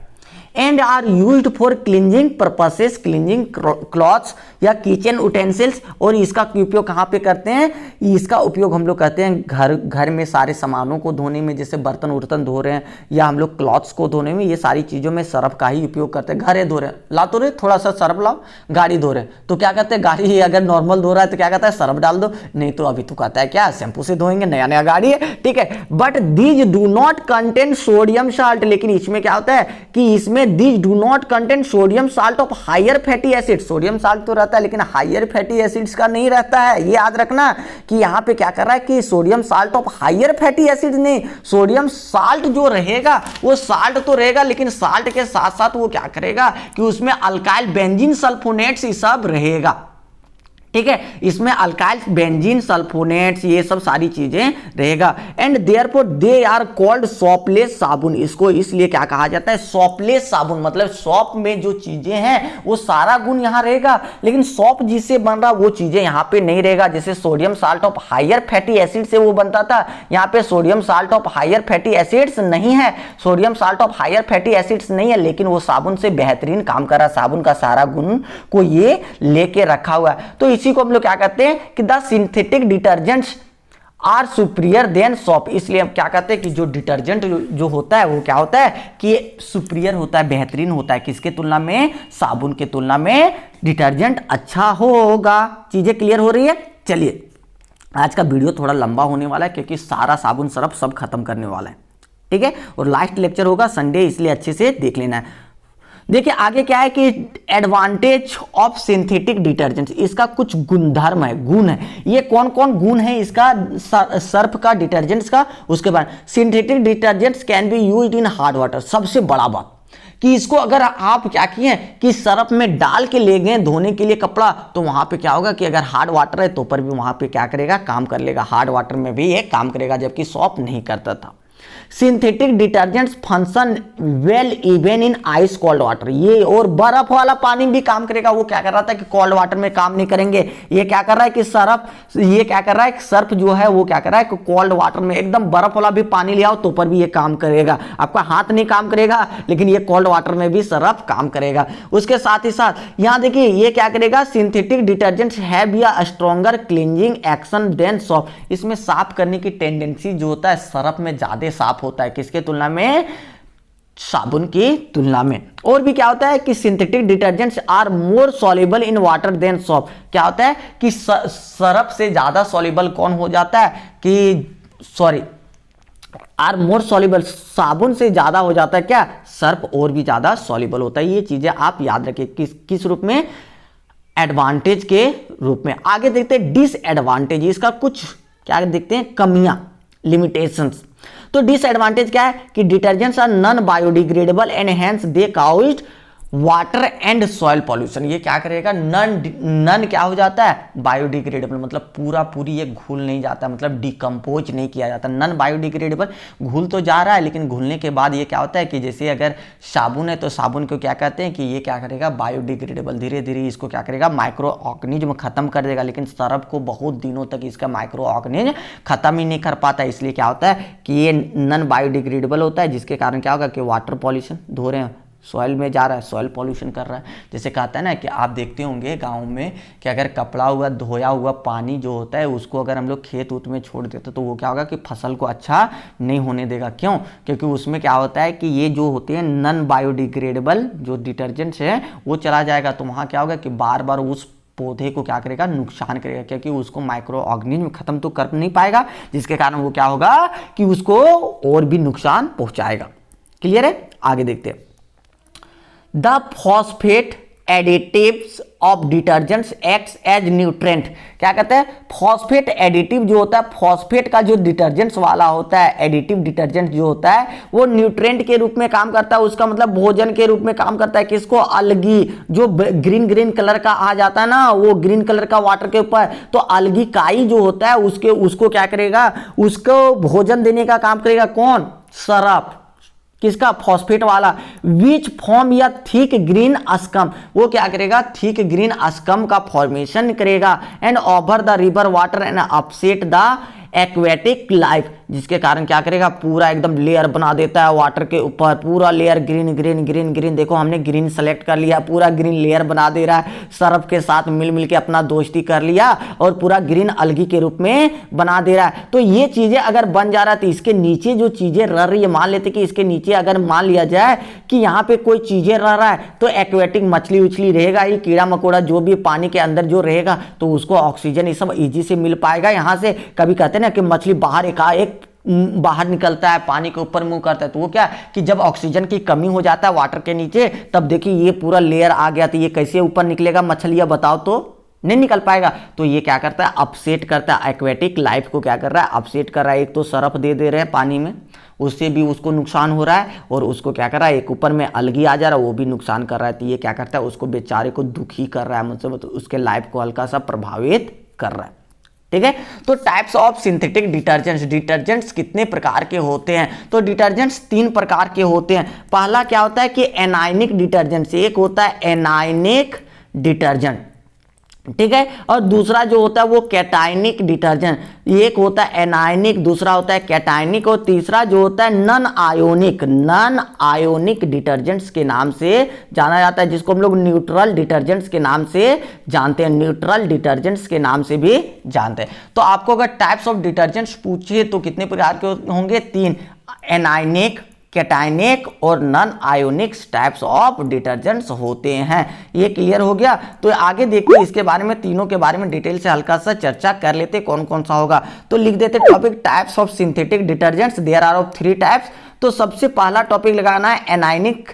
And are used for cleansing purposes, cleansing clothes या किचन उटेंसिल्स। और इसका उपयोग कहाँ पे करते हैं, इसका उपयोग हम लोग करते हैं घर में सारे सामानों को धोने में, जैसे बर्तन उर्तन धो रहे हैं या हम लोग क्लॉथ्स को धोने में, ये सारी चीज़ों में सर्फ का ही उपयोग करते हैं। घरे धो रहे हैं, ला तो रहे थोड़ा सा सर्फ लाओ, गाड़ी धो रहे हैं तो क्या कहते हैं, गाड़ी अगर नॉर्मल धो रहा है तो क्या कहता है, सर्फ डाल दो, नहीं तो अभी तो कहता है क्या, शैम्पू से धोएंगे, नया गाड़ी है, ठीक है। But these do not contain sodium salt. लेकिन इसमें क्या होता है कि इसमें these do not contain sodium salt of higher fatty acid. Sodium salt तो रहता है लेकिन हायर फैटी एसिड्स का नहीं रहता है। ये याद रखना कि यहाँ पे क्या कर रहा है कि sodium salt of higher fatty acid नहीं, सोडियम साल्ट जो रहेगा वो साल्ट तो रहेगा, लेकिन साल्ट के साथ साथ वो क्या करेगा कि उसमें अल्काइल बेंजीन सल्फोनेट्स ये सब रहेगा, ठीक है। इसमें अल्काइल बेंजीन सल्फोनेट्स ये सब सारी चीजें रहेगा। And therefore they are called soapless साबुन। इसको इसलिए क्या कहा जाता है, सॉपलेस साबुन। मतलब सॉप में जो चीजें हैं वो सारा गुण यहाँ रहेगा, लेकिन सॉप जिससे बन रहा वो चीजें यहाँ पे नहीं रहेगा। जैसे sodium salt of higher fatty acid से वो बनता था, यहाँ पे sodium salt of higher fatty acids नहीं है, sodium salt of higher fatty acids नहीं है, लेकिन वो साबुन से बेहतरीन काम कर रहा, साबुन का सारा गुण को ये लेके रखा हुआ है। तो इसी को हम लोग क्या कहते हैं कि the synthetic detergents are superior than soap. इसलिए हम क्या कहते हैं कि जो डिटर्जेंट जो होता है वो क्या होता है कि सुपीरियर होता है, बेहतरीन होता है। किसके तुलना में? साबुन के तुलना में डिटर्जेंट अच्छा होगा। चीजें क्लियर हो रही है? चलिए आज का वीडियो थोड़ा लंबा होने वाला है क्योंकि सारा साबुन सरफ सब खत्म करने वाला है, ठीक है। और लास्ट लेक्चर होगा संडे, इसलिए अच्छे से देख लेना है। देखिए आगे क्या है कि एडवांटेज ऑफ सिंथेटिक डिटर्जेंट, इसका कुछ गुणधर्म है, गुण है। ये कौन कौन गुण है इसका सर्फ का, डिटर्जेंट्स का? उसके बाद synthetic detergents can be used in hard water. सबसे बड़ा बात कि इसको अगर आप क्या किए कि सर्फ में डाल के ले गए धोने के लिए कपड़ा, तो वहां पे क्या होगा कि अगर हार्ड वाटर है तो पर भी वहां पे क्या करेगा? काम कर लेगा। हार्ड वाटर में भी ये काम करेगा, जबकि सोप नहीं करता था। Synthetic detergents function well even in ice cold water. ये और बर्फ वाला पानी भी काम करेगा। वो क्या कर रहा था कि कोल्ड वाटर में काम नहीं करेंगे। ये क्या कर रहा है कि सर्फ जो है वो क्या कर रहा है कि कोल्ड वाटर में एकदम बर्फ वाला भी पानी ले आओ तो पर भी ये काम करेगा। आपका हाथ नहीं काम करेगा, लेकिन ये कोल्ड वाटर में भी सर्फ काम करेगा। उसके साथ ही साथ यहां देखिए ये क्या करेगा, synthetic detergents have a stronger cleansing action than soap. इसमें साफ करने की टेंडेंसी जो होता है सर्फ में ज्यादा साफ होता है। किसके तुलना में? साबुन की तुलना में। और भी क्या होता है कि synthetic detergents are more soluble in water than soap. क्या होता है कि सरफ से ज्यादा सॉल्युबल कौन हो जाता है कि आर मोर सॉल्युबल, साबुन से ज्यादा हो जाता है क्या? सर्फ और भी ज्यादा सॉल्युबल होता है। ये चीजें आप याद रखिए किस रूप में? एडवांटेज के रूप में। आगे देखते हैं डिसएडवांटेज। इसका कुछ क्या देखते हैं? कमियां, लिमिटेशंस। तो डिसएडवांटेज क्या है कि detergents are non biodegradable and hence they cause water and soil pollution. ये क्या करेगा? नन क्या हो जाता है? बायोडिग्रेडेबल, मतलब पूरी ये घुल नहीं जाता, मतलब डिकम्पोज नहीं किया जाता। नन बायोडिग्रेडेबल, घुल तो जा रहा है लेकिन घुलने के बाद ये क्या होता है कि जैसे अगर साबुन है तो साबुन को क्या कहते हैं कि ये क्या करेगा? बायोडिग्रेडेबल। धीरे धीरे इसको क्या करेगा? माइक्रो ऑर्गेनिज्म खत्म कर देगा। लेकिन सर्फ को बहुत दिनों तक इसका माइक्रो ऑर्गेनिज्म खत्म ही नहीं कर पाता। इसलिए क्या होता है कि ये नन बायोडिग्रेडेबल होता है, जिसके कारण क्या होगा कि वाटर पॉल्यूशन, धो रहे हैं सॉइल में जा रहा है, सॉइल पॉल्यूशन कर रहा है। जैसे कहता है ना कि आप देखते होंगे गांव में कि अगर कपड़ा हुआ धोया हुआ पानी जो होता है उसको अगर हम लोग खेत उत में छोड़ देते तो वो क्या होगा कि फसल को अच्छा नहीं होने देगा। क्यों? क्योंकि उसमें क्या होता है कि ये जो होते हैं नॉन बायोडिग्रेडेबल जो डिटर्जेंट्स है वो चला जाएगा, तो वहाँ क्या होगा कि बार बार उस पौधे को क्या करेगा? नुकसान करेगा, क्योंकि उसको माइक्रो ऑर्गेनिज्म खत्म तो कर नहीं पाएगा, जिसके कारण वो क्या होगा कि उसको और भी नुकसान पहुंचाएगा। क्लियर है? आगे देखते हैं। The phosphate additives of detergents acts as nutrient। क्या कहते हैं? फॉस्फेट एडिटिव जो होता है, फॉस्फेट का जो डिटर्जेंट्स वाला होता है, एडिटिव डिटर्जेंट जो होता है वो न्यूट्रेंट के रूप में काम करता है। उसका मतलब भोजन के रूप में काम करता है। किसको? अलगी, जो ग्रीन कलर का आ जाता है ना, वो ग्रीन कलर का वाटर के ऊपर, तो अलगी काई जो होता है उसको क्या करेगा? उसको भोजन देने का काम करेगा। कौन? सरफ। किसका? फॉस्फेट वाला। विच फॉर्म या थिक ग्रीन अस्कम, वो क्या करेगा? थिक ग्रीन अस्कम का फॉर्मेशन करेगा and over the river water and upset the aquatic life, जिसके कारण क्या करेगा? पूरा एकदम लेयर बना देता है वाटर के ऊपर, पूरा layer green green green green. देखो हमने ग्रीन सेलेक्ट कर लिया, पूरा ग्रीन लेयर बना दे रहा है, सर्फ के साथ मिल के अपना दोस्ती कर लिया और पूरा ग्रीन अलगी के रूप में बना दे रहा है। तो ये चीजें अगर बन जा रहा है तो इसके नीचे जो चीजें रह रही है, मान लेते कि इसके नीचे अगर मान लिया जाए कि यहाँ पे कोई चीजें रह रहा है तो एक्वेटिक मछली उछली रहेगा, ये कीड़ा मकोड़ा जो भी पानी के अंदर जो रहेगा तो उसको ऑक्सीजन ये सब इजी से मिल पाएगा। यहाँ से कभी कहते हैं ना कि मछली बाहर एकाएक बाहर निकलता है, पानी के ऊपर मुंह करता है, तो वो क्या कि जब ऑक्सीजन की कमी हो जाता है वाटर के नीचे, तब देखिए ये पूरा लेयर आ गया, तो ये कैसे ऊपर निकलेगा मछलियां? बताओ तो नहीं निकल पाएगा। तो ये क्या करता है? अपसेट करता है, एक्वेटिक लाइफ को क्या कर रहा है? अपसेट कर रहा है। एक तो सरफ दे रहे हैं पानी में, उससे भी उसको नुकसान हो रहा है, और उसको क्या कर रहा है? एक ऊपर में अलगी आ जा रहा है, वो भी नुकसान कर रहा है। तो ये क्या करता है? उसको बेचारे को दुखी कर रहा है, मतलब उसके लाइफ को हल्का सा प्रभावित कर रहा है। ठीक है? तो types of synthetic detergents, detergents कितने प्रकार के होते हैं? तो डिटर्जेंट्स 3 प्रकार के होते हैं। पहला क्या होता है कि एनायनिक डिटर्जेंट्स, एक होता है एनायनिक डिटर्जेंट, ठीक है। और दूसरा जो होता है वो कैटायनिक डिटर्जेंट, एक होता है एनायनिक, दूसरा होता है कैटायनिक, और तीसरा जो होता है नॉन आयोनिक डिटर्जेंट्स के नाम से जाना जाता है, जिसको हम लोग न्यूट्रल डिटर्जेंट्स के नाम से जानते हैं, न्यूट्रल डिटर्जेंट्स के नाम से भी जानते हैं। तो आपको अगर टाइप्स ऑफ डिटर्जेंट्स पूछे तो कितने प्रकार के होंगे? 3, एनायनिक, कैटायनिक और non ionic types of detergents होते हैं। ये क्लियर हो गया। तो आगे देखिए इसके बारे में, तीनों के बारे में डिटेल से हल्का सा चर्चा कर लेते, कौन कौन सा होगा। तो लिख देते topic types of synthetic detergents, there are of 3 types. तो सबसे पहला टॉपिक लगाना है एनायनिक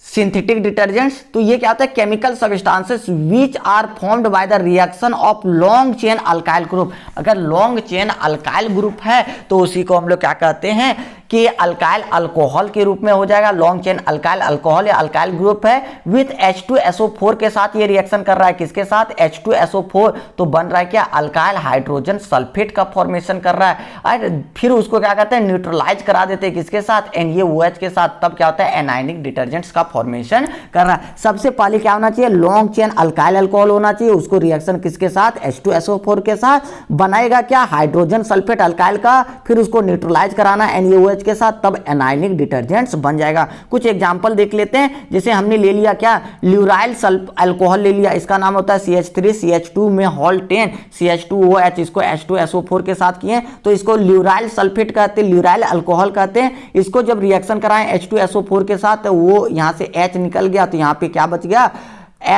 सिंथेटिक डिटर्जेंट्स। तो ये क्या होता है? Chemical substances which are formed by the reaction of long chain alkyl group. अगर लॉन्ग चेन अल्काइल ग्रुप है तो उसी को हम लोग क्या कहते हैं कि अल्काइल अल्कोहल के रूप में हो जाएगा। लॉन्ग चेन अल्काइल अल्कोहल या अल्काइल ग्रुप है, विथ H2SO4 के साथ ये रिएक्शन कर रहा है। किसके साथ? H2SO4। तो बन रहा है क्या? अल्काइल हाइड्रोजन सल्फेट का फॉर्मेशन कर रहा है। और फिर उसको क्या कहते हैं? न्यूट्रलाइज करा देते हैं। किसके साथ? NaOH के साथ। तब क्या होता है? एनायनिक डिटर्जेंट्स का फॉर्मेशन कर रहा है। सबसे पहले क्या होना चाहिए? लॉन्ग चेन अल्काइल अल्कोहल होना चाहिए। उसको रिएक्शन किसके साथ? H2SO4 के साथ बनाएगा क्या? हाइड्रोजन सल्फेट अल्काइल का। फिर उसको न्यूट्रलाइज कराना NaOH के साथ, तब एनायनिक डिटर्जेंट्स बन जाएगा। कुछ एग्जांपल देख लेते हैं। जैसे हमने ले लिया क्या? ल्यूराइल अल्कोहल ले लिया, इसका नाम होता है CH3, CH2 में हॉल 10 CH2OH, इसको H2SO4 के साथ किए तो इसको ल्यूराइल सल्फेट कहते हैं, ल्यूराइल अल्कोहल कहते हैं। इसको जब रिएक्शन कराएं H2SO4 के साथ तो वो यहां से H निकल गया, तो यहां पे क्या बच गया?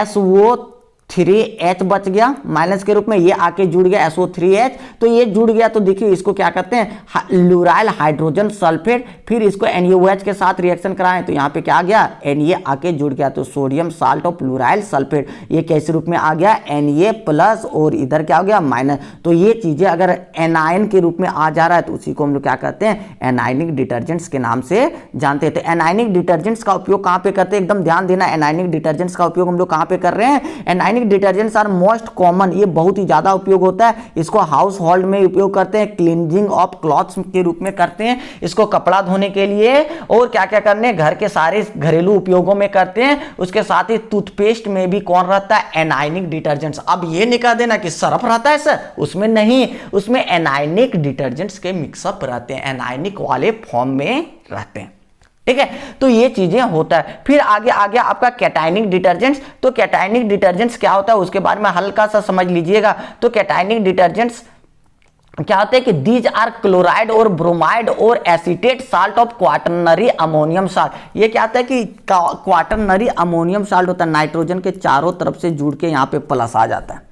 SO3H बच गया माइनस के रूप में, ये आके जुड़ गया SO3H। तो ये जुड़ गया तो देखिए इसको क्या कहते हैं? ल्यूराइल हाइड्रोजन सल्फेट। फिर इसको NaOH के साथ रिएक्शन कराएं तो यहाँ पे क्या आ गया? Na आके जुड़ गया, तो सोडियम साल्ट ऑफ ल्यूराइल सल्फेट। ये कैसे रूप में आ गया? Na+ और इधर क्या हो गया? माइनस। तो ये चीजें अगर एनायन के रूप में आ जा रहा है तो उसी को हम लोग क्या कहते हैं? एनायनिक डिटर्जेंट्स के नाम से जानते हैं। तो एनायनिक डिटर्जेंट्स का उपयोग कहाँ पे करते हैं? एकदम ध्यान देना, एनायनिक डिटर्जेंट्स का उपयोग हम लोग कहाँ पे कर रहे हैं? Anionic detergents are most common, ये बहुत ही ज्यादा उपयोग होता है। इसको हाउस होल्ड में उपयोग करते हैं, क्लींजिंग ऑफ क्लॉथ्स के रूप में करते हैं, इसको कपड़ा धोने के लिए और क्या क्या करने, घर के सारे घरेलू उपयोगों में करते हैं। उसके साथ ही टूथपेस्ट में भी कौन रहता है? Anionic detergents. अब ये निकाल देना कि सरफ रहता है सर, उसमें नहीं, उसमें एनायनिक डिटर्जेंट्स के मिक्सअप रहते हैं, एनायनिक वाले फॉर्म में रहते हैं। ठीक है, तो ये चीजें होता है। फिर आगे आ गया आपका कैटायनिक डिटर्जेंट्स। तो कैटायनिक डिटर्जेंट्स क्या होता है उसके बारे में हल्का सा समझ लीजिएगा। तो कैटायनिक डिटर्जेंट्स क्या होते हैं कि दीज आर क्लोराइड और ब्रोमाइड और acetate salt of quaternary ammonium salt. ये क्या होता है कि क्वाटरनरी अमोनियम साल्ट होता है, नाइट्रोजन के चारों तरफ से जुड़ के यहाँ पे प्लस आ जाता है।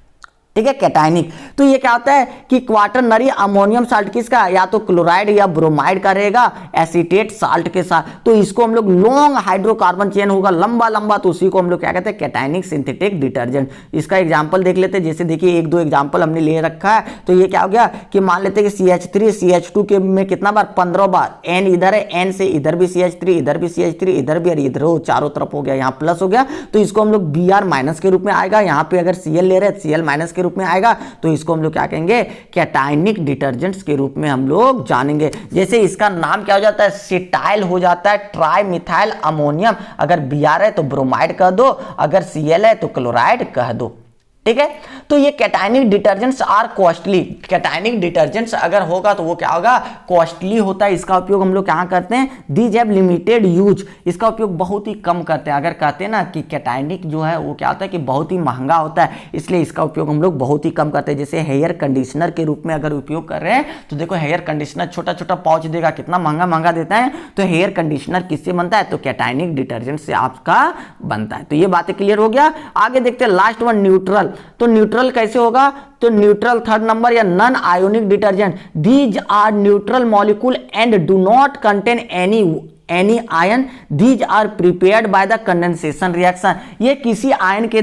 ठीक है, कैटायनिक। तो ये क्या होता है कि क्वाटरनरी अमोनियम साल्ट किसका? या तो क्लोराइड या ब्रोमाइड का रहेगा एसिटेट साल्ट के साथ। तो इसको हम लोग लॉन्ग हाइड्रोकार्बन चेन होगा, लंबा लंबा, तो उसी को हम लोग क्या कहते हैं? Cationic synthetic detergent. इसका एग्जांपल देख लेते हैं। जैसे देखिए 1-2 एग्जांपल हमने ले रखा है। तो ये क्या हो गया कि मान लेते हैं कि CH3 CH2 के में कितना बार? 15 बार। N इधर है, N से इधर भी CH3, इधर भी CH3, इधर भी, और इधर हो, चारों तरफ हो गया, यहाँ प्लस हो गया। तो इसको हम लोग Br- के रूप में आएगा। यहाँ पे अगर Cl ले रहे हैं Cl- के रूप में आएगा। तो इसको हम लोग क्या कहेंगे? कैटायनिक डिटर्जेंट्स के रूप में हम लोग जानेंगे। जैसे इसका नाम क्या हो जाता है? सिटाइल हो जाता है, ट्राई मिथाइल अमोनियम। अगर Br है तो ब्रोमाइड कह दो, अगर Cl है तो क्लोराइड कह दो। ठीक है, तो ये cationic detergents are costly. Cationic detergents अगर होगा तो वो क्या होगा? कॉस्टली होता है। इसका उपयोग हम लोग कहाँ करते हैं? These have limited use. इसका उपयोग बहुत ही कम करते हैं। अगर कहते हैं ना कि कैटायनिक जो है वो क्या होता है कि बहुत ही महंगा होता है, इसलिए इसका उपयोग हम लोग बहुत ही कम करते हैं। जैसे हेयर कंडीशनर के रूप में अगर उपयोग कर रहे हैं तो देखो हेयर कंडीशनर छोटा छोटा पाउच देगा, कितना महंगा महंगा देता है। तो हेयर कंडीशनर किससे बनता है? तो कैटायनिक डिटर्जेंट से आपका बनता है। तो ये बातें क्लियर हो गया। आगे देखते हैं लास्ट वन, न्यूट्रल। तो न्यूट्रल कैसे होगा? तो न्यूट्रल 3rd नंबर या non ionic detergent. These are neutral molecule and do not contain any ion. These are prepared by the condensation reaction. ये किसी आयन के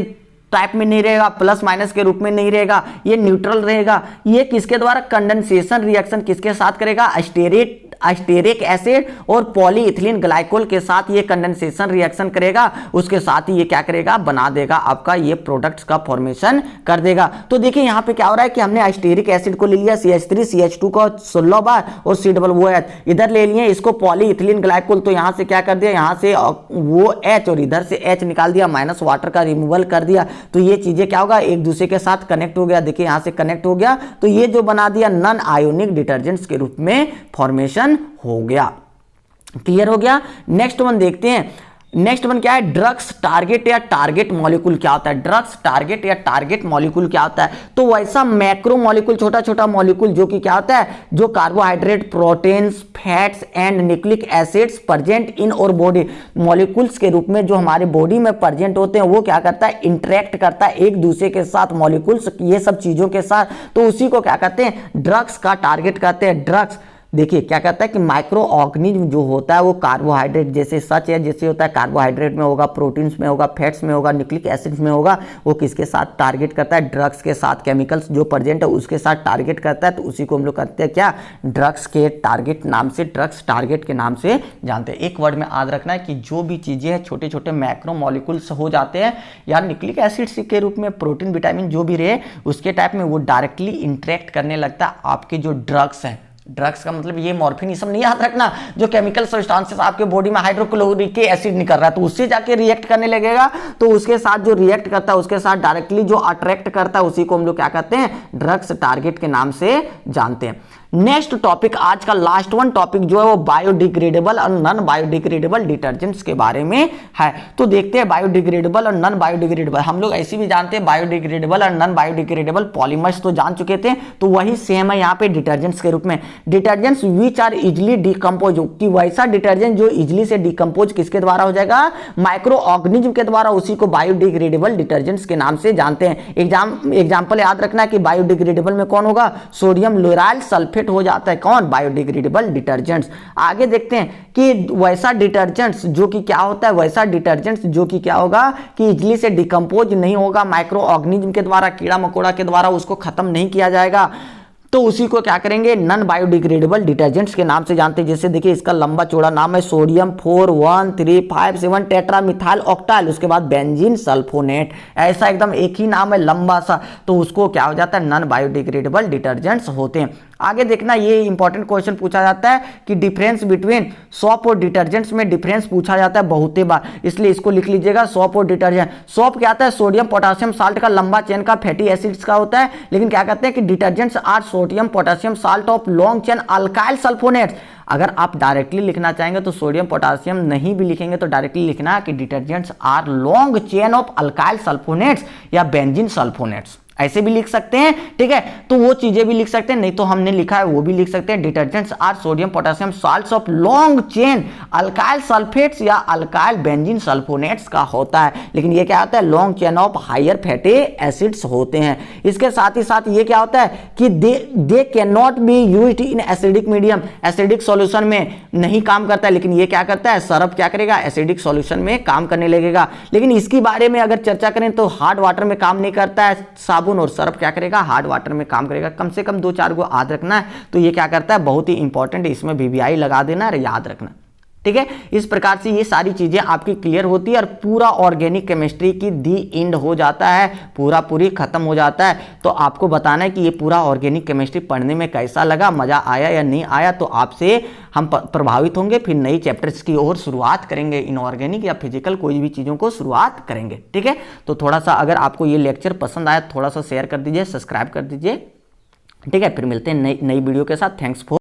टाइप में नहीं रहेगा, प्लस माइनस के रूप में नहीं रहेगा, ये न्यूट्रल रहेगा। ये किसके द्वारा? कंडेंसेशन रिएक्शन किसके साथ करेगा? अस्टेरिक एसिड और पॉलीइथिलीन ग्लाइकोल के साथ ये कंडेंसेशन रिएक्शन करेगा, उसके साथ ही ये क्या करेगा, बना देगा आपका ये प्रोडक्ट्स का फॉर्मेशन कर देगा। तो देखिए यहाँ पे क्या हो रहा है कि हमने अस्टेरिक एसिड को ले लिया CH3 CH2 को 16 बार और C+OH इधर ले लिए, इसको पॉलीइथिलीन ग्लाइकोल, तो यहाँ से क्या कर दिया, यहाँ से वो H और इधर से H निकाल दिया, माइनस वाटर का रिमूवल कर दिया, तो ये चीजें क्या होगा, एक दूसरे के साथ कनेक्ट हो गया। देखिए यहाँ से कनेक्ट हो गया, तो ये जो बना दिया नॉन आयोनिक डिटर्जेंट्स के रूप में फॉर्मेशन हो गया। क्लियर हो गया। नेक्स्ट वन देखते हैं। नेक्स्ट वन क्या है, ड्रग्स टारगेट या टारगेट मॉलिक्यूल क्या होता है। ड्रग्स टारगेट या टारगेट मॉलिक्यूल क्या होता है, तो वैसा मैक्रो मॉलिक्यूल, छोटा छोटा मॉलिक्यूल जो कि क्या होता है, जो carbohydrate, proteins, fats and nucleic acids present in और बॉडी मॉलिक्यूल्स के रूप में जो हमारे बॉडी में प्रेजेंट होते हैं, वो क्या करता है, इंटरेक्ट करता है एक दूसरे के साथ, मॉलिक्यूल्स ये सब चीजों के साथ, तो उसी को क्या कहते हैं, ड्रग्स का टारगेट करते हैं। ड्रग्स देखिए क्या कहता है कि माइक्रो ऑर्गेनिज्म जो होता है वो कार्बोहाइड्रेट जैसे सच है, जैसे होता है कार्बोहाइड्रेट में होगा, प्रोटीन्स में होगा, फैट्स में होगा, न्यूक्लिक एसिड्स में होगा, वो किसके साथ टारगेट करता है, ड्रग्स के साथ, केमिकल्स जो प्रेजेंट है उसके साथ टारगेट करता है, तो उसी को हम लोग कहते हैं क्या, ड्रग्स के टारगेट नाम से, ड्रग्स टारगेट के नाम से जानते हैं। एक वर्ड में याद रखना है कि जो भी चीजें हैं छोटे छोटे मैक्रो मॉलिक्यूल्स हो जाते हैं या न्यूक्लिक एसिड्स के रूप में, प्रोटीन विटामिन जो भी रहे उसके टाइप में, वो डायरेक्टली इंटरेक्ट करने लगता है आपके जो ड्रग्स हैं। ड्रग्स का मतलब ये मॉर्फिन, ये सब नहीं याद रखना, जो केमिकल सब्सटेंसेस आपके बॉडी में हाइड्रोक्लोरिक एसिड निकल रहा है तो उससे जाके रिएक्ट करने लगेगा, तो उसके साथ जो रिएक्ट करता है उसके साथ डायरेक्टली जो अट्रैक्ट करता है उसी को हम लोग क्या कहते हैं, ड्रग्स टारगेट के नाम से जानते हैं। नेक्स्ट टॉपिक, आज का लास्ट वन टॉपिक जो है वो बायोडिग्रेडेबल और नॉन बायोडिग्रेडेबल डिटर्जेंट्स के बारे में है। तो देखते हैं बायोडिग्रेडेबल और नॉन बायोडिग्रेडेबल, हम लोग ऐसे भी जानते हैं बायोडिग्रेडेबल और नॉन बायोडिग्रेडेबल पॉलीमर्स तो जान चुके थे, तो वही सेम है यहाँ पे डिटर्जेंट्स के रूप में। Detergents which are easily decompose, कि वैसा डिटर्जेंट जो इजिली से डिकम्पोज किसके द्वारा हो जाएगा, माइक्रो ऑर्गेनिज्म के द्वारा, उसी को बायोडिग्रेडेबल डिटर्जेंट्स के नाम से जानते हैं। एग्जाम्पल याद रखना है कि बायोडिग्रेडेबल में कौन होगा, सोडियम लोराइल सल्फेट हो जाता है, कौन, बायोडिग्रेडेबल डिटर्जेंट्स। आगे देखते हैं कि वैसा डिटर्जेंट्स जो कि क्या होता है, वैसा डिटर्जेंट्स जो कि क्या होगा कि इजिली से डिकम्पोज नहीं होगा, माइक्रो ऑर्गेनिज्म के द्वारा, कीड़ा मकोड़ा के द्वारा उसको खत्म नहीं किया जाएगा, तो उसी को क्या करेंगे, नॉन बायोडिग्रेडेबल डिटर्जेंट्स के नाम से जानते हैं। जैसे देखिए इसका लंबा चौड़ा नाम है सोडियम 4,1,3,5,7 टेट्रा मिथाइल ऑक्टाइल, उसके बाद बेंजीन सल्फोनेट, ऐसा एकदम एक ही नाम है लंबा सा, तो उसको क्या हो जाता है, नॉन बायोडिग्रेडेबल डिटर्जेंट्स होते हैं। आगे देखना, ये इंपॉर्टेंट क्वेश्चन पूछा जाता है कि डिफरेंस बिटवीन सोप और डिटर्जेंट्स में डिफरेंस पूछा जाता है बहुत बार, इसलिए इसको लिख लीजिएगा, सोप और डिटर्जेंट। सोप क्या आता है, सोडियम पोटासियम साल्ट का लंबा चेन का फैटी एसिड्स का होता है, लेकिन क्या कहते हैं कि detergents are sodium potassium salt of long chain alkyl sulphonates. अगर आप डायरेक्टली लिखना चाहेंगे तो सोडियम पोटासियम नहीं भी लिखेंगे तो डायरेक्टली लिखना है कि detergents are long chain of alkyl sulphonates या बेंजीन सल्फोनेट्स, ऐसे भी लिख सकते हैं, ठीक है। तो वो चीजें भी लिख सकते हैं, नहीं तो हमने लिखा है वो भी लिख सकते हैं, detergents are sodium potassium salts of long chain alkyl sulphates या अल्काइल बेंजीन सल्फोनेट्स का होता है, लेकिन ये क्या होता है, long chain of higher fatty acids होते हैं। इसके साथ ही साथ ये क्या होता है कि they can not be used in acidic medium, acidic solution में नहीं काम करता है, लेकिन ये क्या करता है, सरफ क्या करेगा, एसिडिक सॉल्यूशन में काम करने लगेगा। लेकिन इसके बारे में अगर चर्चा करें तो हार्ड वाटर में काम नहीं करता है, साबुन और सरफ क्या करेगा, हार्ड वाटर में काम करेगा। कम से कम 2-4 को याद रखना है, तो ये क्या करता है, बहुत ही इंपॉर्टेंट है, इसमें VVI लगा देना और याद रखना, ठीक है। इस प्रकार से ये सारी चीजें आपकी क्लियर होती है और पूरा ऑर्गेनिक केमिस्ट्री की दी एंड हो जाता है, पूरी खत्म हो जाता है। तो आपको बताना है कि ये पूरा ऑर्गेनिक केमिस्ट्री पढ़ने में कैसा लगा, मजा आया या नहीं आया, तो आपसे हम प्रभावित होंगे, फिर नई चैप्टर्स की ओर शुरुआत करेंगे, इनऑर्गेनिक या फिजिकल कोई भी चीजों को शुरुआत करेंगे, ठीक है। तो थोड़ा सा अगर आपको ये लेक्चर पसंद आया थोड़ा सा शेयर कर दीजिए, सब्सक्राइब कर दीजिए, ठीक है। फिर मिलते हैं नई वीडियो के साथ। Thanks for